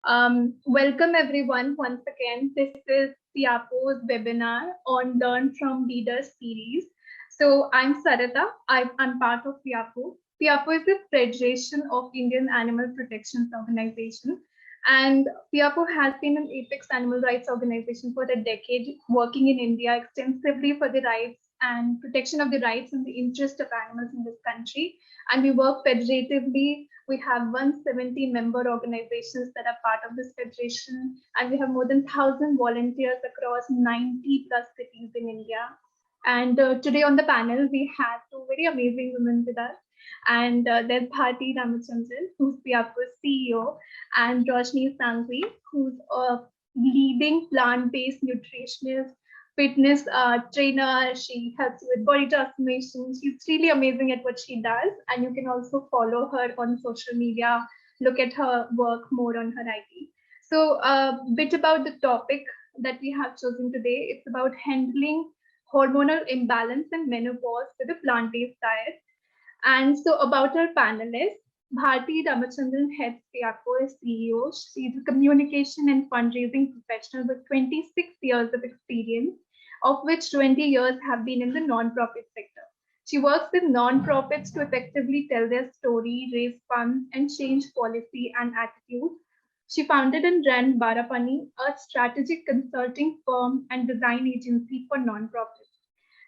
Welcome everyone once again. This is FIAPO's webinar on Learn from Leaders series. So I'm Sarita. I'm part of FIAPO. FIAPO is the Federation of Indian Animal Protection Organization. And FIAPO has been an apex animal rights organization for a decade, working in India extensively for the rights and protection of the rights and the interest of animals in this country. And we work federatively. We have 170 member organizations that are part of this federation, and we have more than 1,000 volunteers across 90 plus cities in India. And today on the panel, we have two very amazing women with us. And there's Bharti Ramachandran, who's FIAPO's CEO, and Roshni Sanghvi, who's a leading plant-based nutritionist, fitness trainer. She helps with body transformation. She's really amazing at what she does. And you can also follow her on social media, look at her work more on her IG. So a bit about the topic that we have chosen today. It's about handling hormonal imbalance and menopause with a plant-based diet. And so about our panelists, Bharti Ramachandran heads FIAPO as CEO. She's a communication and fundraising professional with 26 years of experience, of which 20 years have been in the non-profit sector. She works with non-profits to effectively tell their story, raise funds, and change policy and attitudes. She founded and ran Barapani, a strategic consulting firm and design agency for non-profits.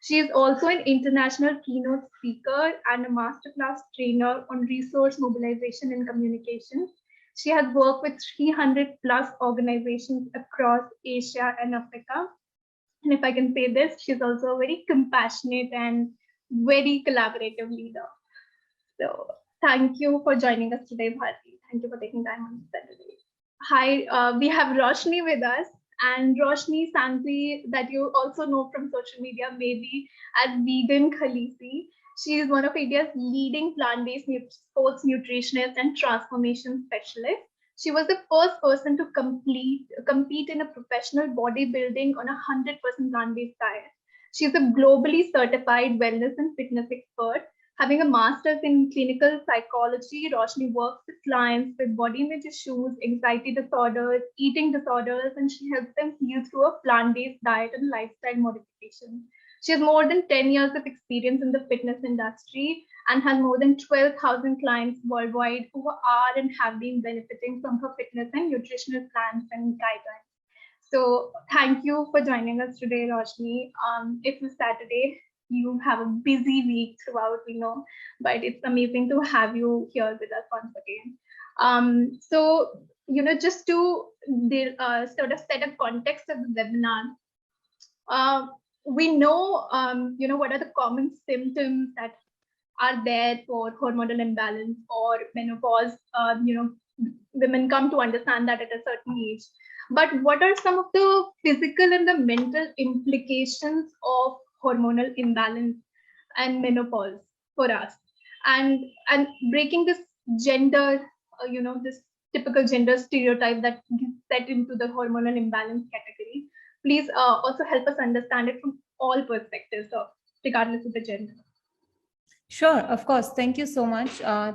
She is also an international keynote speaker and a masterclass trainer on resource mobilization and communication. She has worked with 300 plus organizations across Asia and Africa. And if I can say this, she's also a very compassionate and very collaborative leader. So thank you for joining us today, Bharti. Thank you for taking time on Saturday. Hi, we have Roshni with us. And Roshni Sanghvi, that you also know from social media, maybe as Vegan Khalisi. She is one of India's leading plant-based sports nutritionists and transformation specialists. She was the first person to compete in a professional bodybuilding on a 100% plant-based diet. She's a globally certified wellness and fitness expert. Having a master's in clinical psychology, Roshni works with clients with body image issues, anxiety disorders, eating disorders, and she helps them heal through a plant-based diet and lifestyle modification. She has more than 10 years of experience in the fitness industry and has more than 12,000 clients worldwide who are and have been benefiting from her fitness and nutritional plans and guidelines. So thank you for joining us today, Roshni. It's a Saturday. You have a busy week throughout, we know, but it's amazing to have you here with us once again. So, just to sort of set a context of the webinar, we know, what are the common symptoms that are there for hormonal imbalance or menopause. Women come to understand that at a certain age. But what are some of the physical and the mental implications of hormonal imbalance and menopause for us, and breaking this gender, this typical gender stereotype that is set into the hormonal imbalance category. Please also help us understand it from all perspectives, regardless of the gender. Sure, of course. Thank you so much.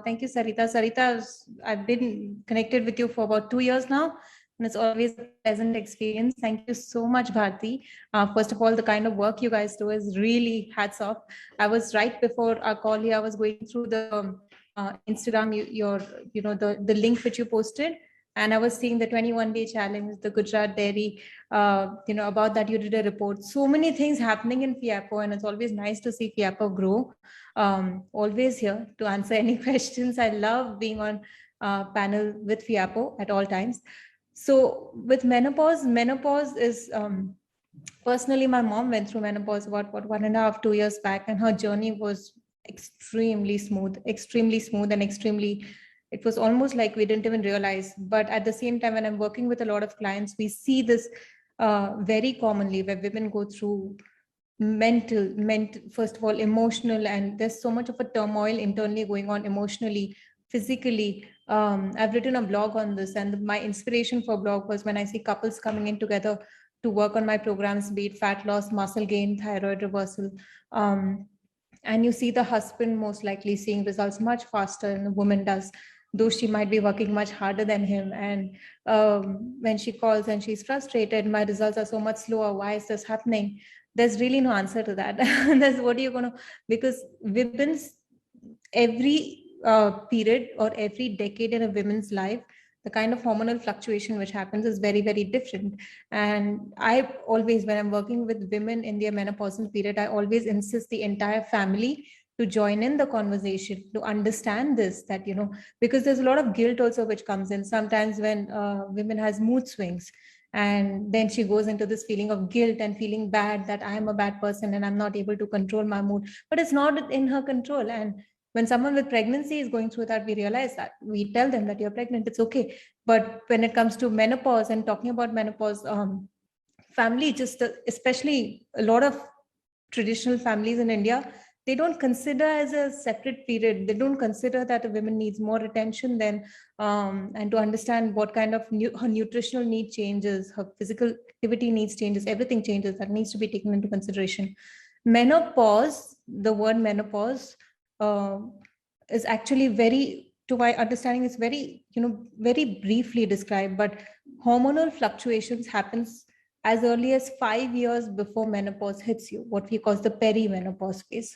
Thank you, Sarita. Sarita, I've been connected with you for about 2 years now. And it's always a pleasant experience. Thank you so much, Bharti. First of all, the kind of work you guys do is really hats off. I was right before our call here, I was going through the Instagram, the link which you posted, and I was seeing the 21-day challenge, the Gujarat Dairy, about that you did a report. So many things happening in FIAPO, and it's always nice to see FIAPO grow. Always here to answer any questions. I love being on panel with FIAPO at all times. So with menopause is, personally, my mom went through menopause about 1.5, 2 years back, and her journey was extremely smooth, and it was almost like we didn't even realize. But at the same time, when I'm working with a lot of clients, we see this very commonly, where women go through mental, first of all, emotional, and there's so much of a turmoil internally going on emotionally, physically. I've written a blog on this, and my inspiration for blog was when I see couples coming in together to work on my programs, be it fat loss, muscle gain, thyroid reversal. And you see the husband most likely seeing results much faster than the woman does. though she might be working much harder than him. And when she calls and she's frustrated, my results are so much slower. Why is this happening? There's really no answer to that. That's what you're going to, because women's every period or every decade in a woman's life, the kind of hormonal fluctuation which happens is very, very different. And I always, when I'm working with women in their menopausal period, I always insist the entire family to join in the conversation, to understand this, that, because there's a lot of guilt also which comes in sometimes when women has mood swings. And then she goes into this feeling of guilt and feeling bad that I am a bad person and I'm not able to control my mood, but it's not in her control. And when someone with pregnancy is going through that, we realize that, we tell them that you're pregnant, it's okay. But when it comes to menopause and talking about menopause, family, just especially a lot of traditional families in India, they don't consider as a separate period. They don't consider that a woman needs more attention than, and to understand what kind of her nutritional need changes, her physical activity needs changes, everything changes, that needs to be taken into consideration. Menopause, the word menopause, is actually very, to my understanding, is very, very briefly described, but hormonal fluctuations happens as early as 5 years before menopause hits you, what we call the perimenopause phase.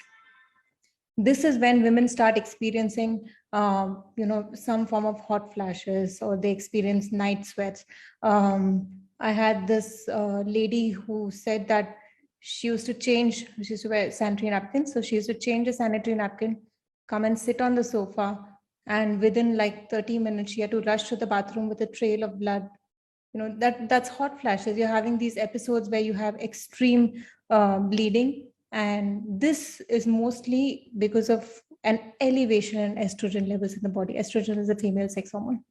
This is when women start experiencing, some form of hot flashes, or they experience night sweats. I had this lady who said that she used to wear sanitary napkins. So she used to change a sanitary napkin, come and sit on the sofa. And within like 30 minutes, she had to rush to the bathroom with a trail of blood. That's hot flashes. You're having these episodes where you have extreme bleeding. And this is mostly because of an elevation in estrogen levels in the body. Estrogen is a female sex hormone.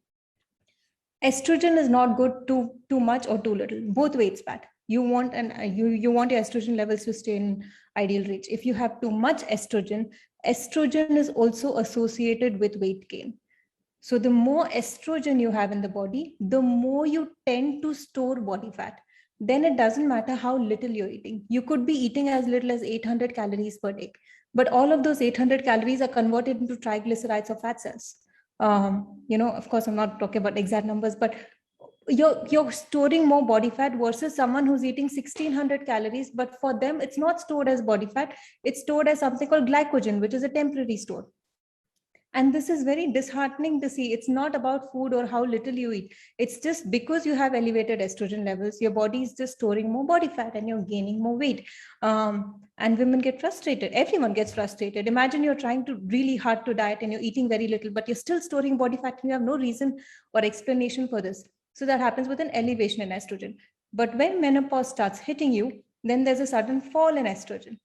Estrogen is not good too much or too little. Both ways it's bad. You want you want your estrogen levels to stay in ideal range. If you have too much estrogen is also associated with weight gain. So the more estrogen you have in the body, the more you tend to store body fat. Then it doesn't matter how little you're eating. You could be eating as little as 800 calories per day, but all of those 800 calories are converted into triglycerides or fat cells. Of course, I'm not talking about exact numbers, but you're storing more body fat versus someone who's eating 1600 calories, but for them, it's not stored as body fat. It's stored as something called glycogen, which is a temporary store. And this is very disheartening to see. It's not about food or how little you eat. It's just because you have elevated estrogen levels, your body is just storing more body fat and you're gaining more weight. And women get frustrated. Everyone gets frustrated. Imagine you're trying to really hard to diet and you're eating very little, but you're still storing body fat and you have no reason or explanation for this. So that happens with an elevation in estrogen. But when menopause starts hitting you, then there's a sudden fall in estrogen.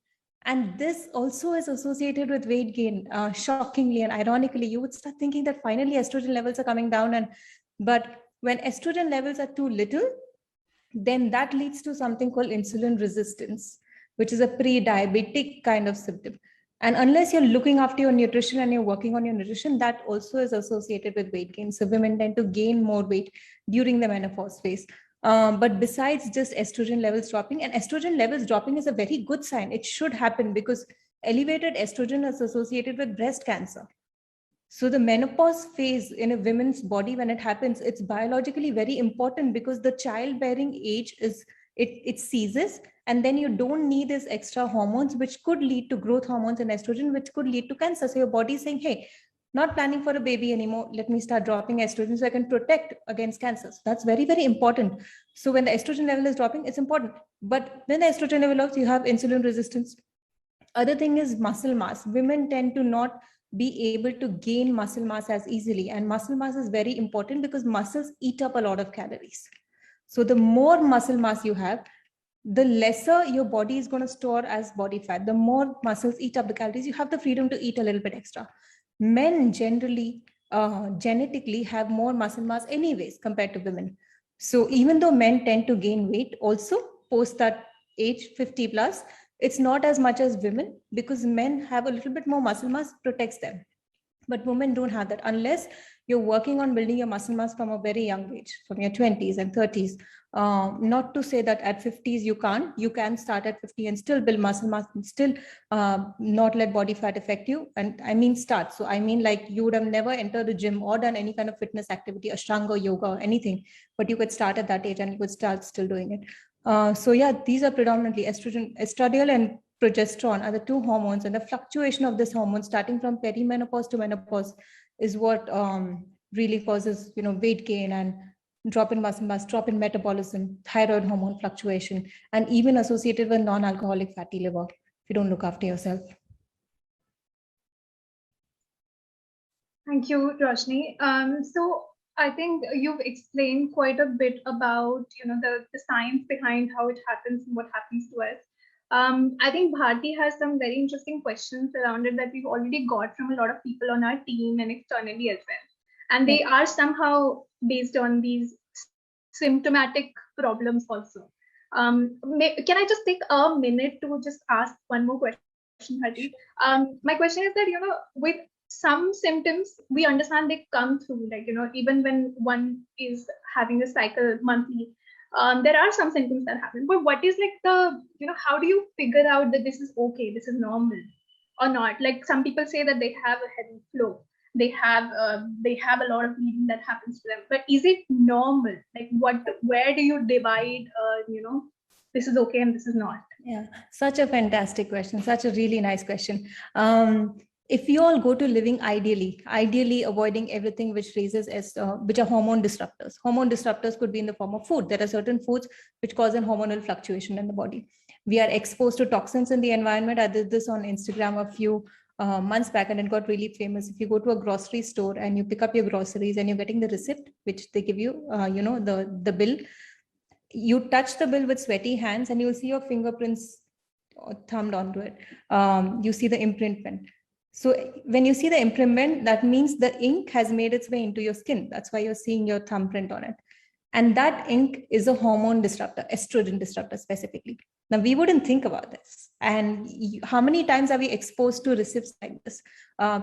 And this also is associated with weight gain. Shockingly and ironically, you would start thinking that finally estrogen levels are coming down. But when estrogen levels are too little, then that leads to something called insulin resistance, which is a pre-diabetic kind of symptom. And unless you're looking after your nutrition and you're working on your nutrition, that also is associated with weight gain. So women tend to gain more weight during the menopause phase. But besides just estrogen levels dropping, and estrogen levels dropping is a very good sign. It should happen because elevated estrogen is associated with breast cancer. So the menopause phase in a woman's body, when it happens, it's biologically very important because the childbearing age it ceases, and then you don't need these extra hormones, which could lead to growth hormones and estrogen, which could lead to cancer. So your body is saying, hey, not planning for a baby anymore. Let me start dropping estrogen so I can protect against cancer. So that's very, very important. So when the estrogen level is dropping, it's important. But when the estrogen level drops, you have insulin resistance. Other thing is muscle mass. Women tend to not be able to gain muscle mass as easily. And muscle mass is very important because muscles eat up a lot of calories. So the more muscle mass you have, the lesser your body is going to store as body fat. The more muscles eat up the calories, you have the freedom to eat a little bit extra. Men generally, genetically have more muscle mass anyways compared to women. So even though men tend to gain weight also post that age 50 plus, it's not as much as women because men have a little bit more muscle mass, protects them. But women don't have that unless You're working on building your muscle mass from a very young age, from your 20s and 30s. Not to say that at 50s you can't. You can start at 50 and still build muscle mass and still not let body fat affect you. And I mean start. So I mean, like, you would have never entered a gym or done any kind of fitness activity, Ashtanga, yoga, or anything, but you could start at that age and you could start still doing it. So yeah, these are predominantly estrogen, estradiol and progesterone are the two hormones, and the fluctuation of this hormone starting from perimenopause to menopause is what really causes, weight gain and drop in muscle mass, drop in metabolism, thyroid hormone fluctuation, and even associated with non-alcoholic fatty liver if you don't look after yourself. Thank you, Roshni. So I think you've explained quite a bit about, the science behind how it happens and what happens to us. I think Bharti has some very interesting questions around it that we've already got from a lot of people on our team and externally as well. And they are somehow based on these symptomatic problems also. Can I just take a minute to just ask one more question, Bharti? My question is that, with some symptoms, we understand they come through, like, even when one is having a cycle monthly, there are some symptoms that happen. But what is like the, how do you figure out that this is okay, this is normal or not? Like, some people say that they have a heavy flow, they have a lot of bleeding that happens to them, but is it normal? Like, where do you divide, this is okay and this is not? Yeah, such a fantastic question, such a really nice question. If you all go to living ideally avoiding everything which raises which are hormone disruptors. Hormone disruptors could be in the form of food. There are certain foods which cause an hormonal fluctuation in the body. We are exposed to toxins in the environment. I did this on Instagram a few months back and it got really famous. If you go to a grocery store and you pick up your groceries and you're getting the receipt, which they give you, the bill, you touch the bill with sweaty hands and you'll see your fingerprints thumbed onto it. You see the imprintment. So when you see the imprintment, that means the ink has made its way into your skin. That's why you're seeing your thumbprint on it. And that ink is a hormone disruptor, estrogen disruptor specifically. Now, we wouldn't think about this. And how many times are we exposed to receipts like this?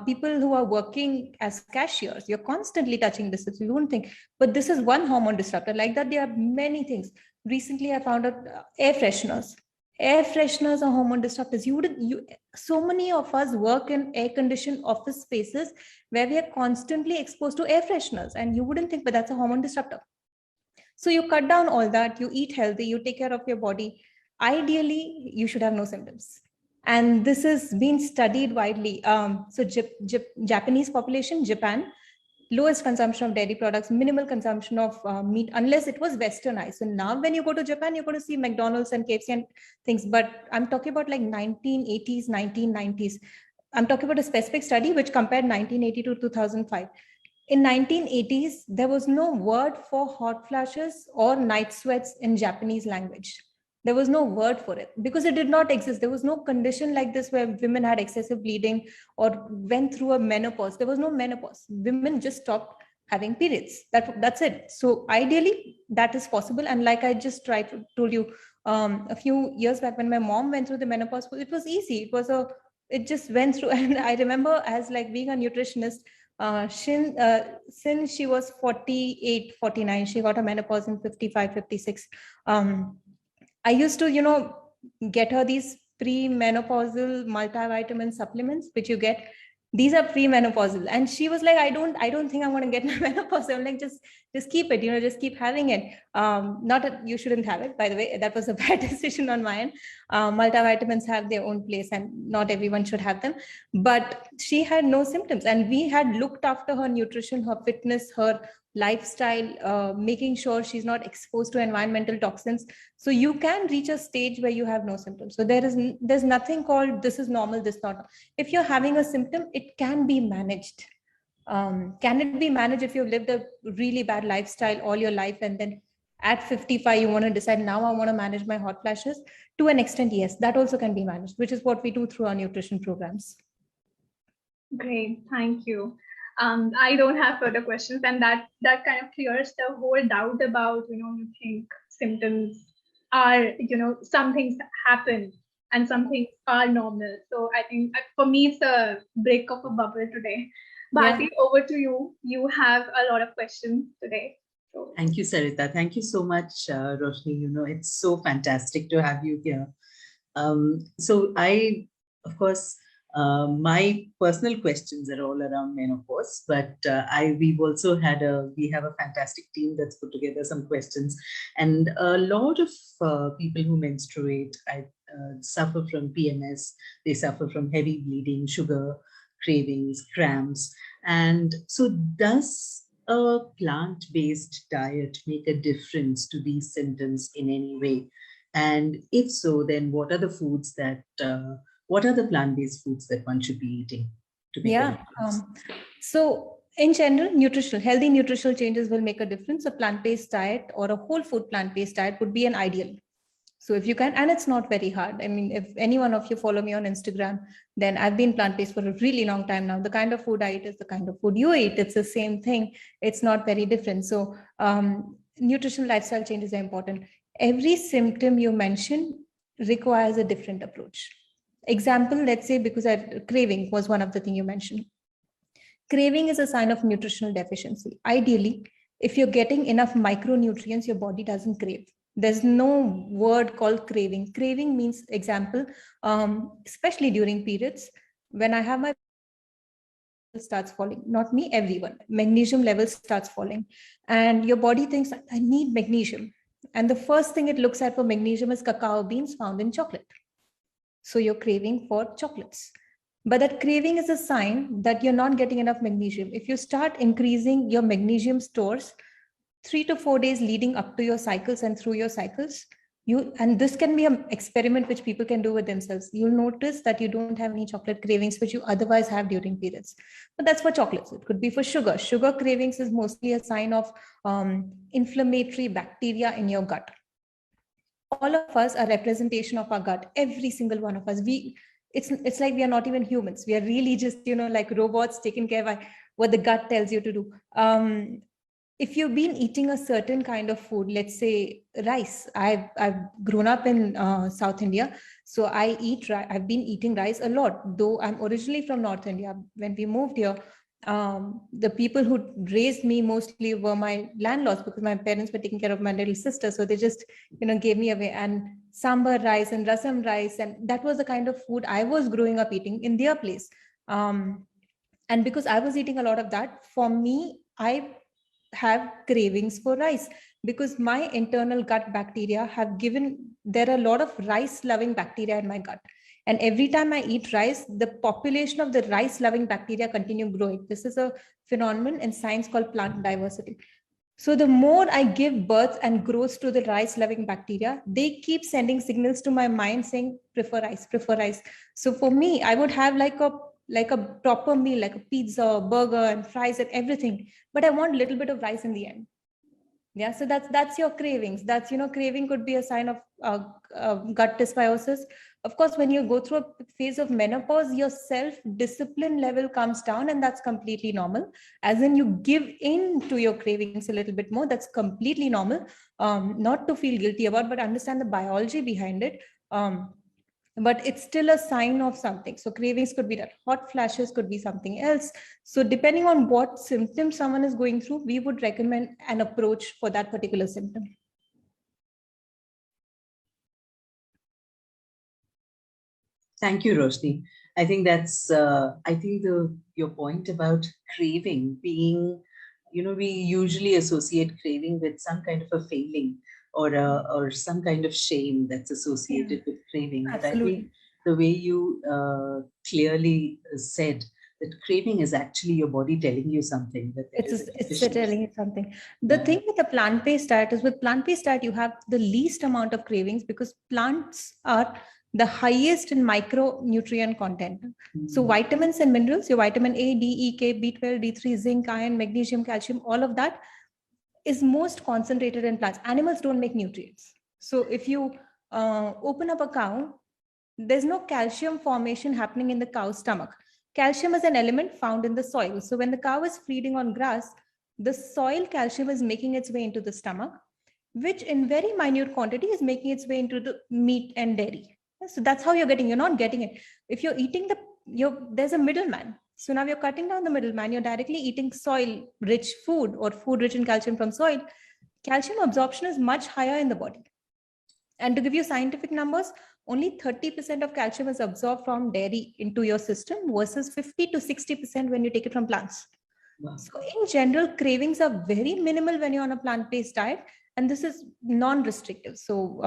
People who are working as cashiers, you're constantly touching receipts. You wouldn't think, but this is one hormone disruptor. Like that, there are many things. Recently, I found out air fresheners. Air fresheners are hormone disruptors. So many of us work in air-conditioned office spaces where we are constantly exposed to air fresheners, and you wouldn't think, but that's a hormone disruptor. So you cut down all that, you eat healthy, you take care of your body. Ideally, you should have no symptoms. And this has been studied widely. So Japanese population, Japan, lowest consumption of dairy products, minimal consumption of meat, unless it was westernized. So now when you go to Japan, you're going to see McDonald's and KFC and things. But I'm talking about like 1980s, 1990s. I'm talking about a specific study which compared 1980 to 2005. In 1980s, there was no word for hot flashes or night sweats in Japanese language. There was no word for it because it did not exist. There was no condition like this where women had excessive bleeding or went through a menopause. There was no menopause. Women just stopped having periods. That's it. So ideally, that is possible. And like I just told you a few years back when my mom went through the menopause, it was easy. It just went through. And I remember as like being a nutritionist, since she was 48, 49, she got a menopause in 55, 56. I used to, get her these pre-menopausal multivitamin supplements, which you get. These are pre-menopausal. And she was like, I don't think I'm going to get my menopause. I'm like, just keep it, just keep having it. Not that you shouldn't have it, by the way. That was a bad decision on my end. Multivitamins have their own place and not everyone should have them. But she had no symptoms. And we had looked after her nutrition, her fitness, her lifestyle, making sure she's not exposed to environmental toxins. So you can reach a stage where you have no symptoms. So there's nothing called this is normal, this not. If you're having a symptom, it can be managed. Can it be managed if you've lived a really bad lifestyle all your life and then at 55 you want to decide now I want to manage my hot flashes? To an extent, yes, that also can be managed, which is what we do through our nutrition programs. Great, thank you. I don't have further questions, and that kind of clears the whole doubt about, you think symptoms are, some things happen and some things are normal. So I think for me, it's a break of a bubble today. Bharti, over to you. You have a lot of questions today. So. Thank you, Sarita. Thank you so much, Roshni. It's so fantastic to have you here. So I, of course, my personal questions are all around menopause, but we have a fantastic team that's put together some questions, and a lot of people who menstruate, suffer from PMS, they suffer from heavy bleeding, sugar cravings, cramps, and so does a plant-based diet make a difference to these symptoms in any way? And if so, then what are the plant-based foods that one should be eating to make a difference? So in general, healthy nutritional changes will make a difference. A plant-based diet or a whole food plant-based diet would be an ideal. So if you can, and it's not very hard. I mean, if any one of you follow me on Instagram, then I've been plant-based for a really long time now. The kind of food I eat is the kind of food you eat. It's the same thing. It's not very different. So nutritional lifestyle changes are important. Every symptom you mention requires a different approach. Example, let's say, because craving was one of the things you mentioned. Craving is a sign of nutritional deficiency. Ideally, if you're getting enough micronutrients, your body doesn't crave. There's no word called craving. Craving means, example, especially during periods, when I have my starts falling, not me, everyone, magnesium level starts falling. And your body thinks, I need magnesium. And the first thing it looks at for magnesium is cacao beans found in chocolate. So you're craving for chocolates. But that craving is a sign that you're not getting enough magnesium. If you start increasing your magnesium stores 3 to 4 days leading up to your cycles and through your cycles, and this can be an experiment which people can do with themselves. You'll notice that you don't have any chocolate cravings which you otherwise have during periods. But that's for chocolates. It could be for sugar. Sugar cravings is mostly a sign of inflammatory bacteria in your gut. All of us are representation of our gut. Every single one of us. It's like we are not even humans. We are really just, like robots taken care of what the gut tells you to do. If you've been eating a certain kind of food, let's say rice, I've grown up in South India, so I've been eating rice a lot, though I'm originally from North India. When we moved here, the people who raised me mostly were my landlords, because my parents were taking care of my little sister, so they just gave me away. And sambar rice and rasam rice, and that was the kind of food I was growing up eating in their place. And because I was eating a lot of that, for me, I have cravings for rice, because my internal gut bacteria there are a lot of rice loving bacteria in my gut, and every time I eat rice, the population of the rice loving bacteria continue growing. This is a phenomenon in science called plant diversity. So the more I give birth and growth to the rice loving bacteria, they keep sending signals to my mind saying prefer rice, prefer rice. So for me, I would have like a proper meal, like a pizza, burger and fries and everything, but I want a little bit of rice in the end. Yeah, so that's your cravings. That's, craving could be a sign of gut dysbiosis. Of course, when you go through a phase of menopause, your self-discipline level comes down, and that's completely normal. As in, you give in to your cravings a little bit more. That's completely normal. Not to feel guilty about, but understand the biology behind it. But it's still a sign of something. So cravings could be that. Hot flashes could be something else. So depending on what symptom someone is going through, we would recommend an approach for that particular symptom. Thank you, Roshni. I think your point about craving being, we usually associate craving with some kind of a failing or some kind of shame that's associated with craving. Absolutely. But I think the way you clearly said that craving is actually your body telling you something. That it's telling you something. The thing with the plant-based diet is, with plant-based diet, you have the least amount of cravings because plants are the highest in micronutrient content. So vitamins and minerals, your vitamin A, D, E, K, B12, D3, zinc, iron, magnesium, calcium, all of that is most concentrated in plants. Animals don't make nutrients. So if you open up a cow, there's no calcium formation happening in the cow's stomach. Calcium is an element found in the soil. So when the cow is feeding on grass, the soil calcium is making its way into the stomach, which in very minute quantity is making its way into the meat and dairy. So that's how you're not getting it. If you're eating there's a middleman. So now you're cutting down the middleman. You're directly eating soil-rich food or food rich in calcium from soil. Calcium absorption is much higher in the body. And to give you scientific numbers, only 30% of calcium is absorbed from dairy into your system versus 50 to 60% when you take it from plants. Wow. So in general, cravings are very minimal when you're on a plant-based diet, and this is non-restrictive. So,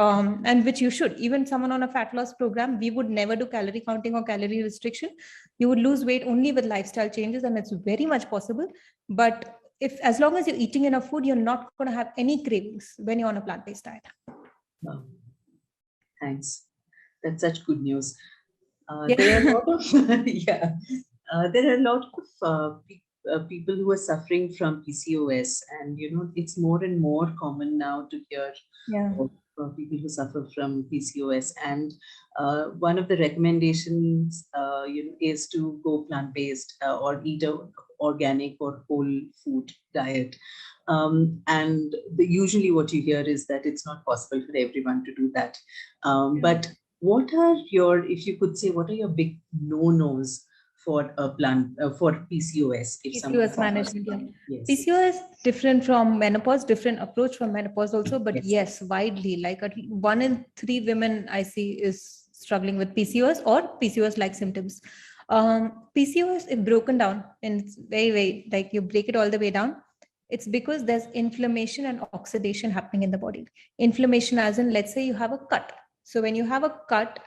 and which you should. Even someone on a fat loss program, we would never do calorie counting or calorie restriction. You would lose weight only with lifestyle changes, and it's very much possible. But as long as you're eating enough food, you're not going to have any cravings when you're on a plant-based diet. Wow. Thanks. That's such good news. Yeah. There are a lot of there are a lot of people who are suffering from PCOS, and it's more and more common now to hear of people who suffer from PCOS. And one of the recommendations, is to go plant-based or eat a organic or whole food diet. And usually what you hear is that it's not possible for everyone to do that. But what are if you could say, what are your big no-nos for for PCOS? PCOS management. Yes. PCOS different from menopause, different approach from menopause also, but yes, widely, like 1 in 3 women I see is struggling with PCOS or PCOS-like symptoms. PCOS, if broken down, and it's very, like you break it all the way down, it's because there's inflammation and oxidation happening in the body. Inflammation as in, let's say you have a cut. So when you have a cut,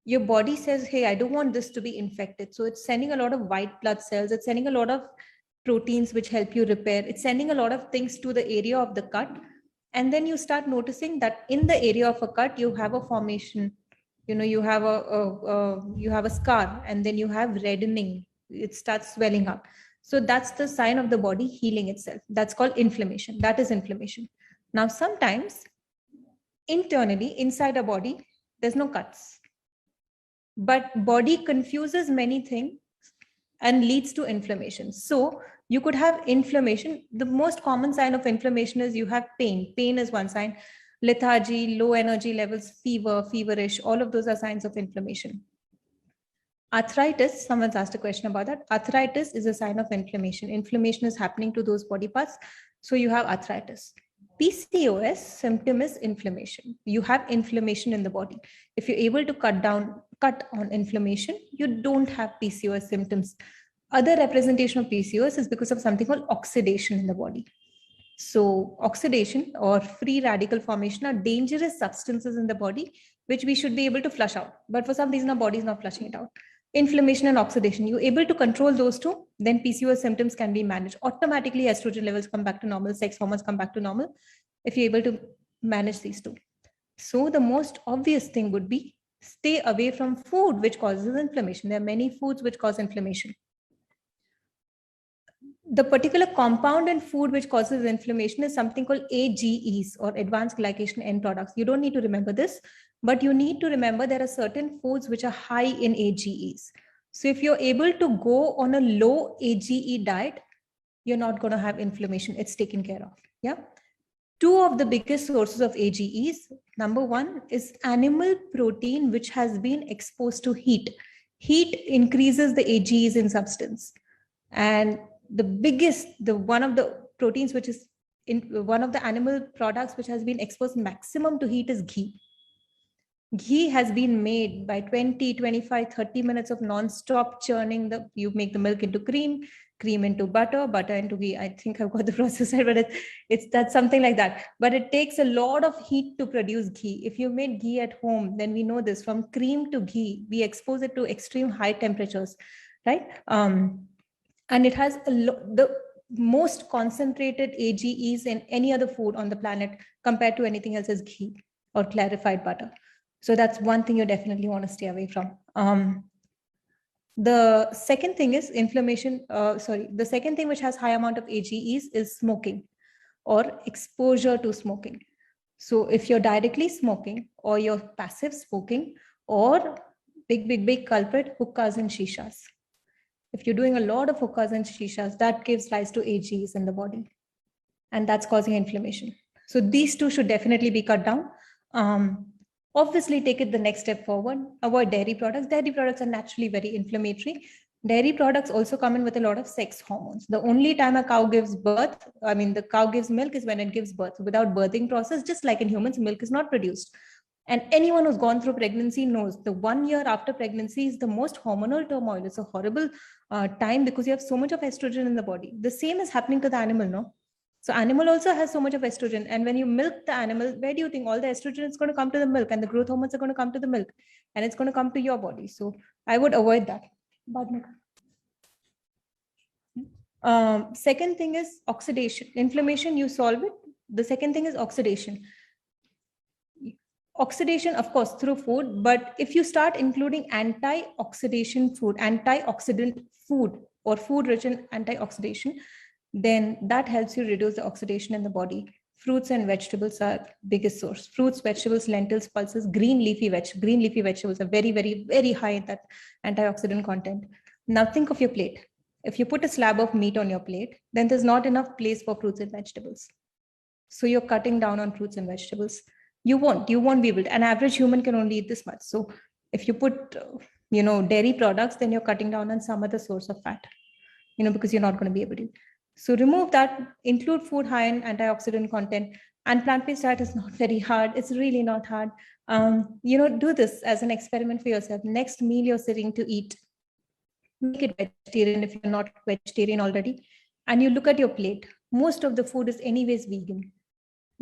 your body says, hey, I don't want this to be infected. So it's sending a lot of white blood cells. It's sending a lot of proteins which help you repair. It's sending a lot of things to the area of the cut. And then you start noticing that in the area of a cut, you have a formation, you have a scar, and then you have reddening. It starts swelling up. So that's the sign of the body healing itself. That's called inflammation. That is inflammation. Now, sometimes internally, inside a body, there's no cuts. But body confuses many things and leads to inflammation. So you could have inflammation. The most common sign of inflammation is you have pain. Pain is one sign. Lethargy, low energy levels, fever, feverish, all of those are signs of inflammation. Arthritis, someone's asked a question about that. Arthritis is a sign of inflammation. Inflammation is happening to those body parts. So you have arthritis. PCOS symptom is inflammation. You have inflammation in the body. If you're able to cut on inflammation, you don't have PCOS symptoms. Other representation of PCOS is because of something called oxidation in the body. So oxidation or free radical formation are dangerous substances in the body, which we should be able to flush out. But for some reason, our body is not flushing it out. Inflammation and oxidation, you're able to control those two, then PCOS symptoms can be managed. Automatically, estrogen levels come back to normal, sex hormones come back to normal, if you're able to manage these two. So the most obvious thing would be stay away from food which causes inflammation. There are many foods which cause inflammation. The particular compound in food which causes inflammation is something called AGEs, or advanced glycation end products. You don't need to remember this, but you need to remember there are certain foods which are high in AGEs. So if you're able to go on a low AGE diet, you're not going to have inflammation. It's taken care of. Yeah. Two of the biggest sources of AGEs, number one is animal protein, which has been exposed to heat. Heat increases the AGEs in substance. And the biggest, one of the proteins, which is in one of the animal products which has been exposed maximum to heat is ghee. Ghee has been made by 20, 25, 30 minutes of non-stop churning. You make the milk into cream, cream into butter, butter into ghee. I think I've got the process right, but that's something like that. But it takes a lot of heat to produce ghee. If you made ghee at home, then we know this, from cream to ghee, we expose it to extreme high temperatures, right? And it has the most concentrated AGEs in any other food on the planet compared to anything else is ghee or clarified butter. So that's one thing you definitely want to stay away from. The second thing is inflammation. The second thing which has high amount of AGEs is smoking or exposure to smoking. So if you're directly smoking or you're passive smoking, or big culprit, hookahs and shishas. If you're doing a lot of hookahs and shishas, that gives rise to AGEs in the body, and that's causing inflammation. So these two should definitely be cut down. Obviously, take it the next step forward. Avoid dairy products. Dairy products are naturally very inflammatory. Dairy products also come in with a lot of sex hormones. The only time a cow gives birth, I mean, the cow gives milk is when it gives birth. So without birthing process, just like in humans, milk is not produced. And anyone who's gone through pregnancy knows the 1 year after pregnancy is the most hormonal turmoil. It's a horrible time because you have so much of estrogen in the body. The same is happening to the animal, no? So animal also has so much of estrogen. And when you milk the animal, where do you think all the estrogen is going to come to the milk, and the growth hormones are going to come to the milk, and it's going to come to your body. So I would avoid that. Second thing is oxidation. Inflammation, you solve it. The second thing is oxidation. Oxidation, of course, through food, but if you start including antioxidant food or food rich in antioxidation, then that helps you reduce the oxidation in the body. Fruits and vegetables are biggest source. Fruits, vegetables, lentils, pulses, green leafy vegetables are very, very, very high in that antioxidant content. Now think of your plate. If you put a slab of meat on your plate, then there's not enough place for fruits and vegetables. So you're cutting down on fruits and vegetables. You won't be able to. An average human can only eat this much. So if you put, dairy products, then you're cutting down on some other source of fat, because you're not going to be able to. So remove that, include food high in antioxidant content, and plant-based diet is not very hard. It's really not hard. Do this as an experiment for yourself. Next meal you're sitting to eat, make it vegetarian if you're not vegetarian already. And you look at your plate. Most of the food is anyways vegan.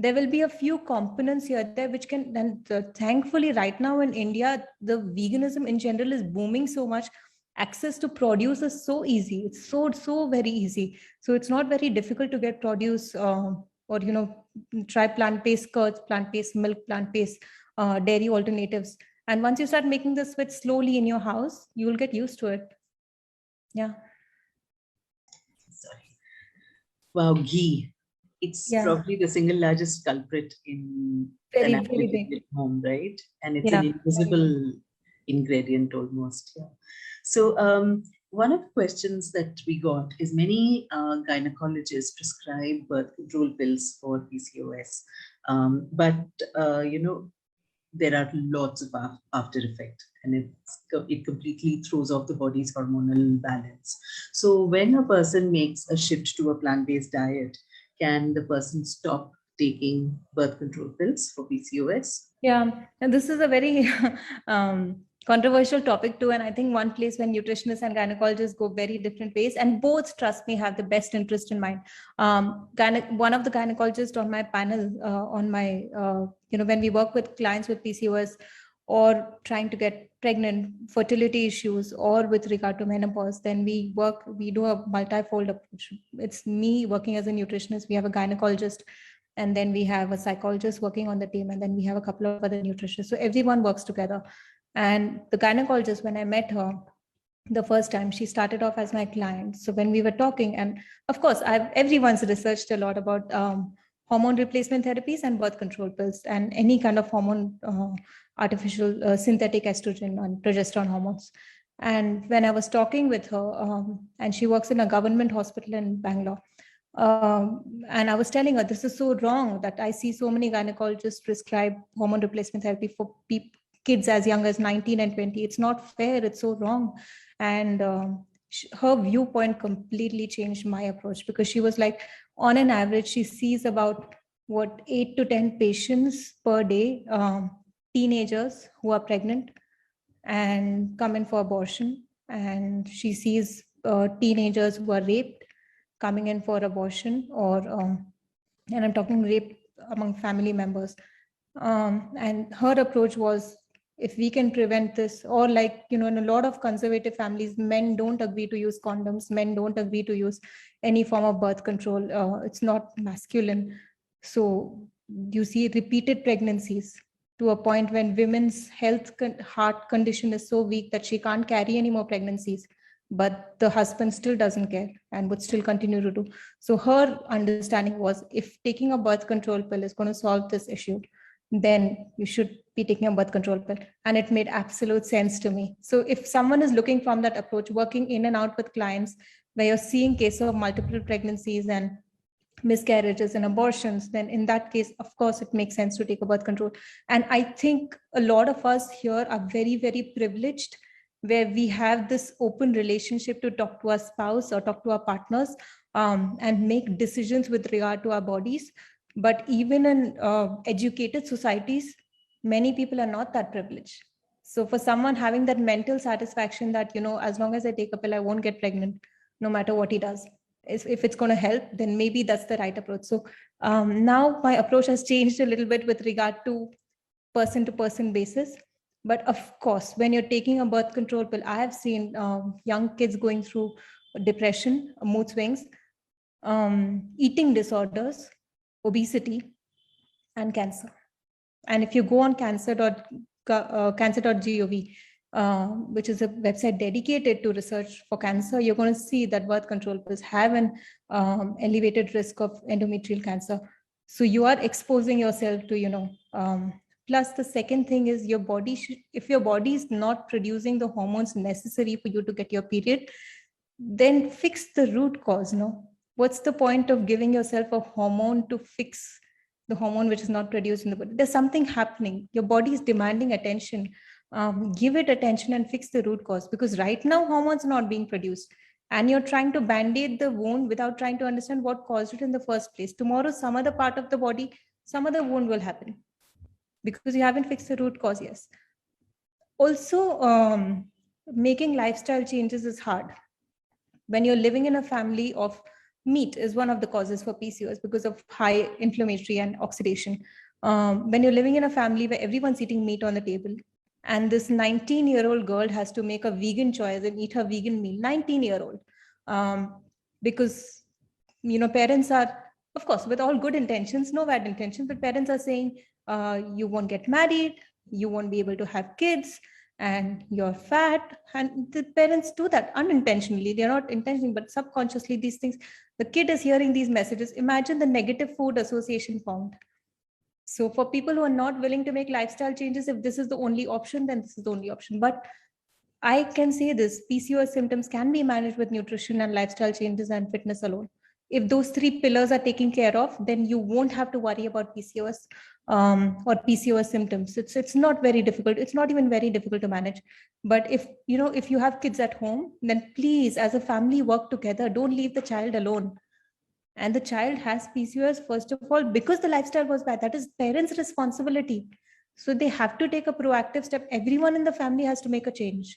There will be a few components here there which can, and thankfully right now in India, the veganism in general is booming so much. Access to produce is so easy. It's so very easy. So it's not very difficult to get produce or, try plant-based curds, plant-based milk, plant-based dairy alternatives. And once you start making the switch slowly in your house, you will get used to it. Yeah. Sorry. Wow, ghee. It's probably the single largest culprit in an African home, right? And it's an invisible ingredient almost. Yeah. So one of the questions that we got is many gynecologists prescribe birth control pills for PCOS, but there are lots of after effect, and it completely throws off the body's hormonal balance. So when a person makes a shift to a plant-based diet, can the person stop taking birth control pills for PCOS? Yeah, and this is a very controversial topic too. And I think one place when nutritionists and gynecologists go very different ways, and both, trust me, have the best interest in mind. One of the gynecologists on my panel, when we work with clients with PCOS or trying to get pregnant, fertility issues, or with regard to menopause, then we do a multifold approach. It's me working as a nutritionist. We have a gynecologist, and then we have a psychologist working on the team, and then we have a couple of other nutritionists. So everyone works together. And the gynecologist, when I met her the first time, she started off as my client. So when we were talking, and of course, everyone's researched a lot about hormone replacement therapies and birth control pills and any kind of hormone, artificial synthetic estrogen and progesterone hormones. And when I was talking with her, and she works in a government hospital in Bangalore, and I was telling her, this is so wrong that I see so many gynecologists prescribe hormone replacement therapy for kids as young as 19 and 20. It's not fair. It's so wrong. And her viewpoint completely changed my approach, because she was like, on an average, she sees about 8 to 10 patients per day, teenagers who are pregnant and come in for abortion. And she sees teenagers who are raped coming in for abortion, or and I'm talking rape among family members. And her approach was, if we can prevent this, or in a lot of conservative families, men don't agree to use condoms, men don't agree to use any form of birth control. It's not masculine. So you see repeated pregnancies to a point when women's heart condition is so weak that she can't carry any more pregnancies, but the husband still doesn't care and would still continue to do. So her understanding was, if taking a birth control pill is going to solve this issue, then you should be taking a birth control pill. And it made absolute sense to me. So if someone is looking from that approach, working in and out with clients, where you're seeing cases of multiple pregnancies and miscarriages and abortions, then in that case, of course, it makes sense to take a birth control. And I think a lot of us here are very, very privileged where we have this open relationship to talk to our spouse or talk to our partners, and make decisions with regard to our bodies. But even in educated societies, many people are not that privileged. So for someone having that mental satisfaction that, as long as I take a pill, I won't get pregnant, no matter what he does. If it's going to help, then maybe that's the right approach. So now my approach has changed a little bit with regard to person basis. But of course, when you're taking a birth control pill, I have seen young kids going through depression, mood swings, eating disorders, obesity, and cancer. And if you go on cancer.gov, which is a website dedicated to research for cancer, you're going to see that birth control pills have an elevated risk of endometrial cancer. So you are exposing yourself to, plus the second thing is your body, if your body is not producing the hormones necessary for you to get your period, then fix the root cause. What's the point of giving yourself a hormone to fix the hormone which is not produced in the body? There's something happening. Your body is demanding attention. Give it attention and fix the root cause, because right now hormones are not being produced, and you're trying to band-aid the wound without trying to understand what caused it in the first place. Tomorrow, some other part of the body, some other wound will happen because you haven't fixed the root cause. Yes. Also, making lifestyle changes is hard. When you're living in a family of meat is one of the causes for PCOS because of high inflammatory and oxidation. When you're living in a family where everyone's eating meat on the table, and this 19-year-old girl has to make a vegan choice and eat her vegan meal, 19-year-old, because parents are, of course, with all good intentions, no bad intentions, but parents are saying, you won't get married, you won't be able to have kids, and you're fat. And the parents do that unintentionally. They're not intentionally, but subconsciously, these things, the kid is hearing these messages. Imagine the negative food association formed. So for people who are not willing to make lifestyle changes, if this is the only option, then this is the only option. But I can say this, PCOS symptoms can be managed with nutrition and lifestyle changes and fitness alone. If those three pillars are taken care of, then you won't have to worry about PCOS or PCOS symptoms. It's not very difficult. It's not even very difficult to manage. But if you have kids at home, then please, as a family, work together. Don't leave the child alone. And the child has PCOS, first of all, because the lifestyle was bad. That is parents' responsibility. So they have to take a proactive step. Everyone in the family has to make a change,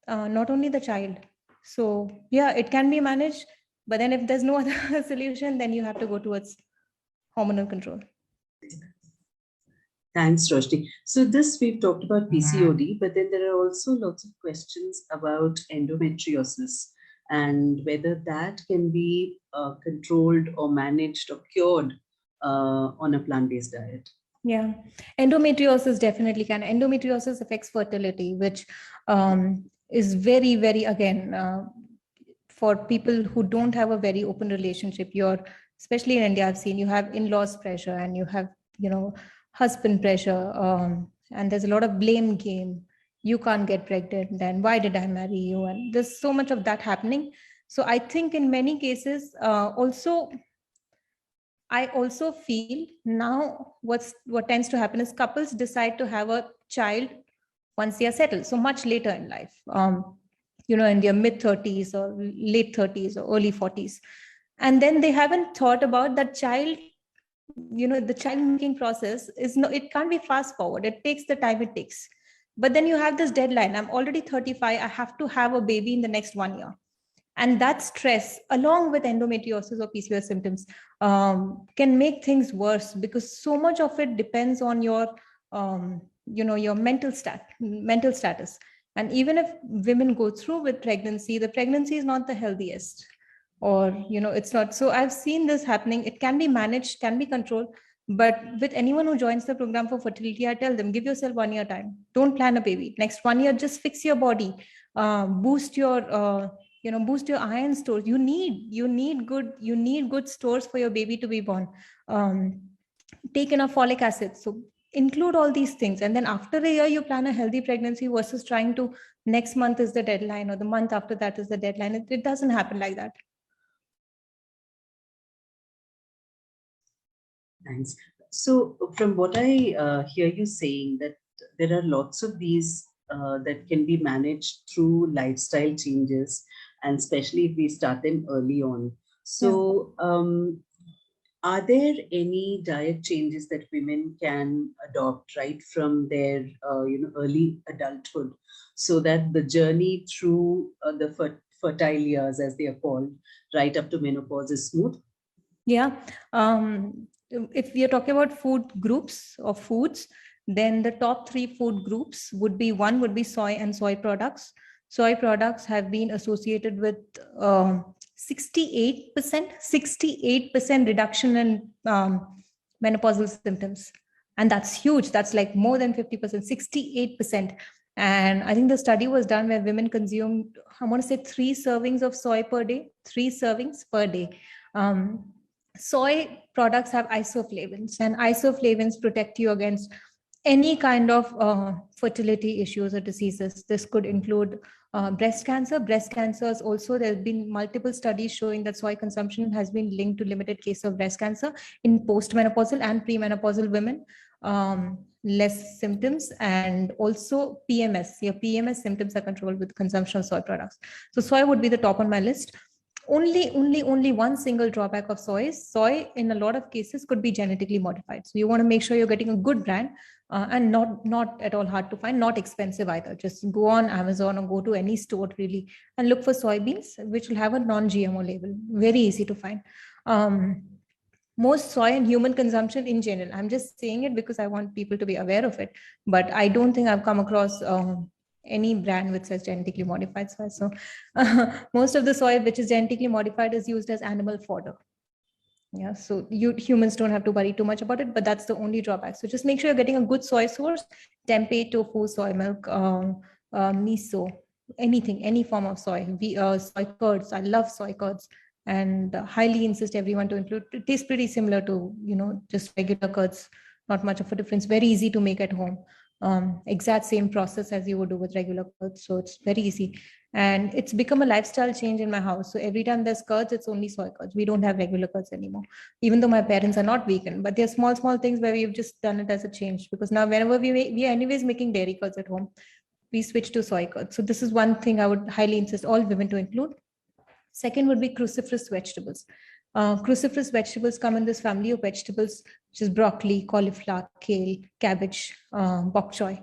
not only the child. So yeah, it can be managed. But then if there's no other solution, then you have to go towards hormonal control. Thanks, Roshni. So this, we've talked about PCOD, but then there are also lots of questions about endometriosis and whether that can be controlled or managed or cured on a plant-based diet. Yeah, endometriosis definitely can. Endometriosis affects fertility, which is very, very, again, for people who don't have a very open relationship. Especially in India, I've seen you have in-laws pressure and you have, husband pressure, and there's a lot of blame game. You can't get pregnant, then why did I marry you? And there's so much of that happening. So I think in many cases, I also feel now what tends to happen is couples decide to have a child once they are settled, so much later in life, in their mid-30s or late 30s or early 40s. And then they haven't thought about that child, the child making process it can't be fast forward. It takes the time it takes. But then you have this deadline. I'm already 35. I have to have a baby in the next 1 year. And that stress, along with endometriosis or PCOS symptoms, can make things worse because so much of it depends on your, your mental status. And even if women go through with pregnancy, the pregnancy is not the healthiest, or it's not. So I've seen this happening. It can be managed, can be controlled. But with anyone who joins the program for fertility, I tell them, give yourself 1 year time. Don't plan a baby. Next 1 year, just fix your body, boost your boost your iron stores. You need good stores for your baby to be born. Take enough folic acid. So include all these things, and then after a year you plan a healthy pregnancy versus trying to next month is the deadline or the month after that is the deadline. It doesn't happen like that. Thanks. So from what I hear you saying, that there are lots of these that can be managed through lifestyle changes, and especially if we start them early on. So, are there any diet changes that women can adopt right from their early adulthood, so that the journey through the fertile years, as they are called, right up to menopause is smooth? Yeah. If we are talking about food groups of foods, then the top 3 food groups would be, one would be soy and soy products. Soy products have been associated with 68% reduction in menopausal symptoms. And that's huge. That's like more than 50%, 68%. And I think the study was done where women consumed, I want to say 3 servings of soy per day, 3 servings per day. Soy products have isoflavones, and isoflavones protect you against any kind of fertility issues or diseases. This could include breast cancer. Breast cancers also, there have been multiple studies showing that soy consumption has been linked to limited case of breast cancer in postmenopausal and premenopausal women. Less symptoms, and also PMS. Your PMS symptoms are controlled with consumption of soy products. So soy would be the top on my list. Only one single drawback of soy is soy in a lot of cases could be genetically modified. So you want to make sure you're getting a good brand, and not at all hard to find, not expensive either. Just go on Amazon or go to any store really and look for soybeans, which will have a non-GMO label. Very easy to find. Most soy in human consumption in general, I'm just saying it because I want people to be aware of it, but I don't think I've come across any brand which says genetically modified soy. So most of the soy which is genetically modified is used as animal fodder. Yeah, so humans don't have to worry too much about it, but that's the only drawback. So just make sure you're getting a good soy source: tempeh, tofu, soy milk, miso, anything, any form of soy. Soy curds, I love soy curds, and highly insist everyone to include. It tastes pretty similar to just regular curds. Not much of a difference. Very easy to make at home. Exact same process as you would do with regular curds, so it's very easy. And it's become a lifestyle change in my house. So every time there's curds, it's only soy curds. We don't have regular curds anymore, even though my parents are not vegan. But there's small things where we've just done it as a change, because now whenever we are anyways making dairy curds at home, we switch to soy curds. So this is one thing I would highly insist all women to include. Second would be cruciferous vegetables. Cruciferous vegetables come in this family of vegetables, which is broccoli, cauliflower, kale, cabbage, bok choy,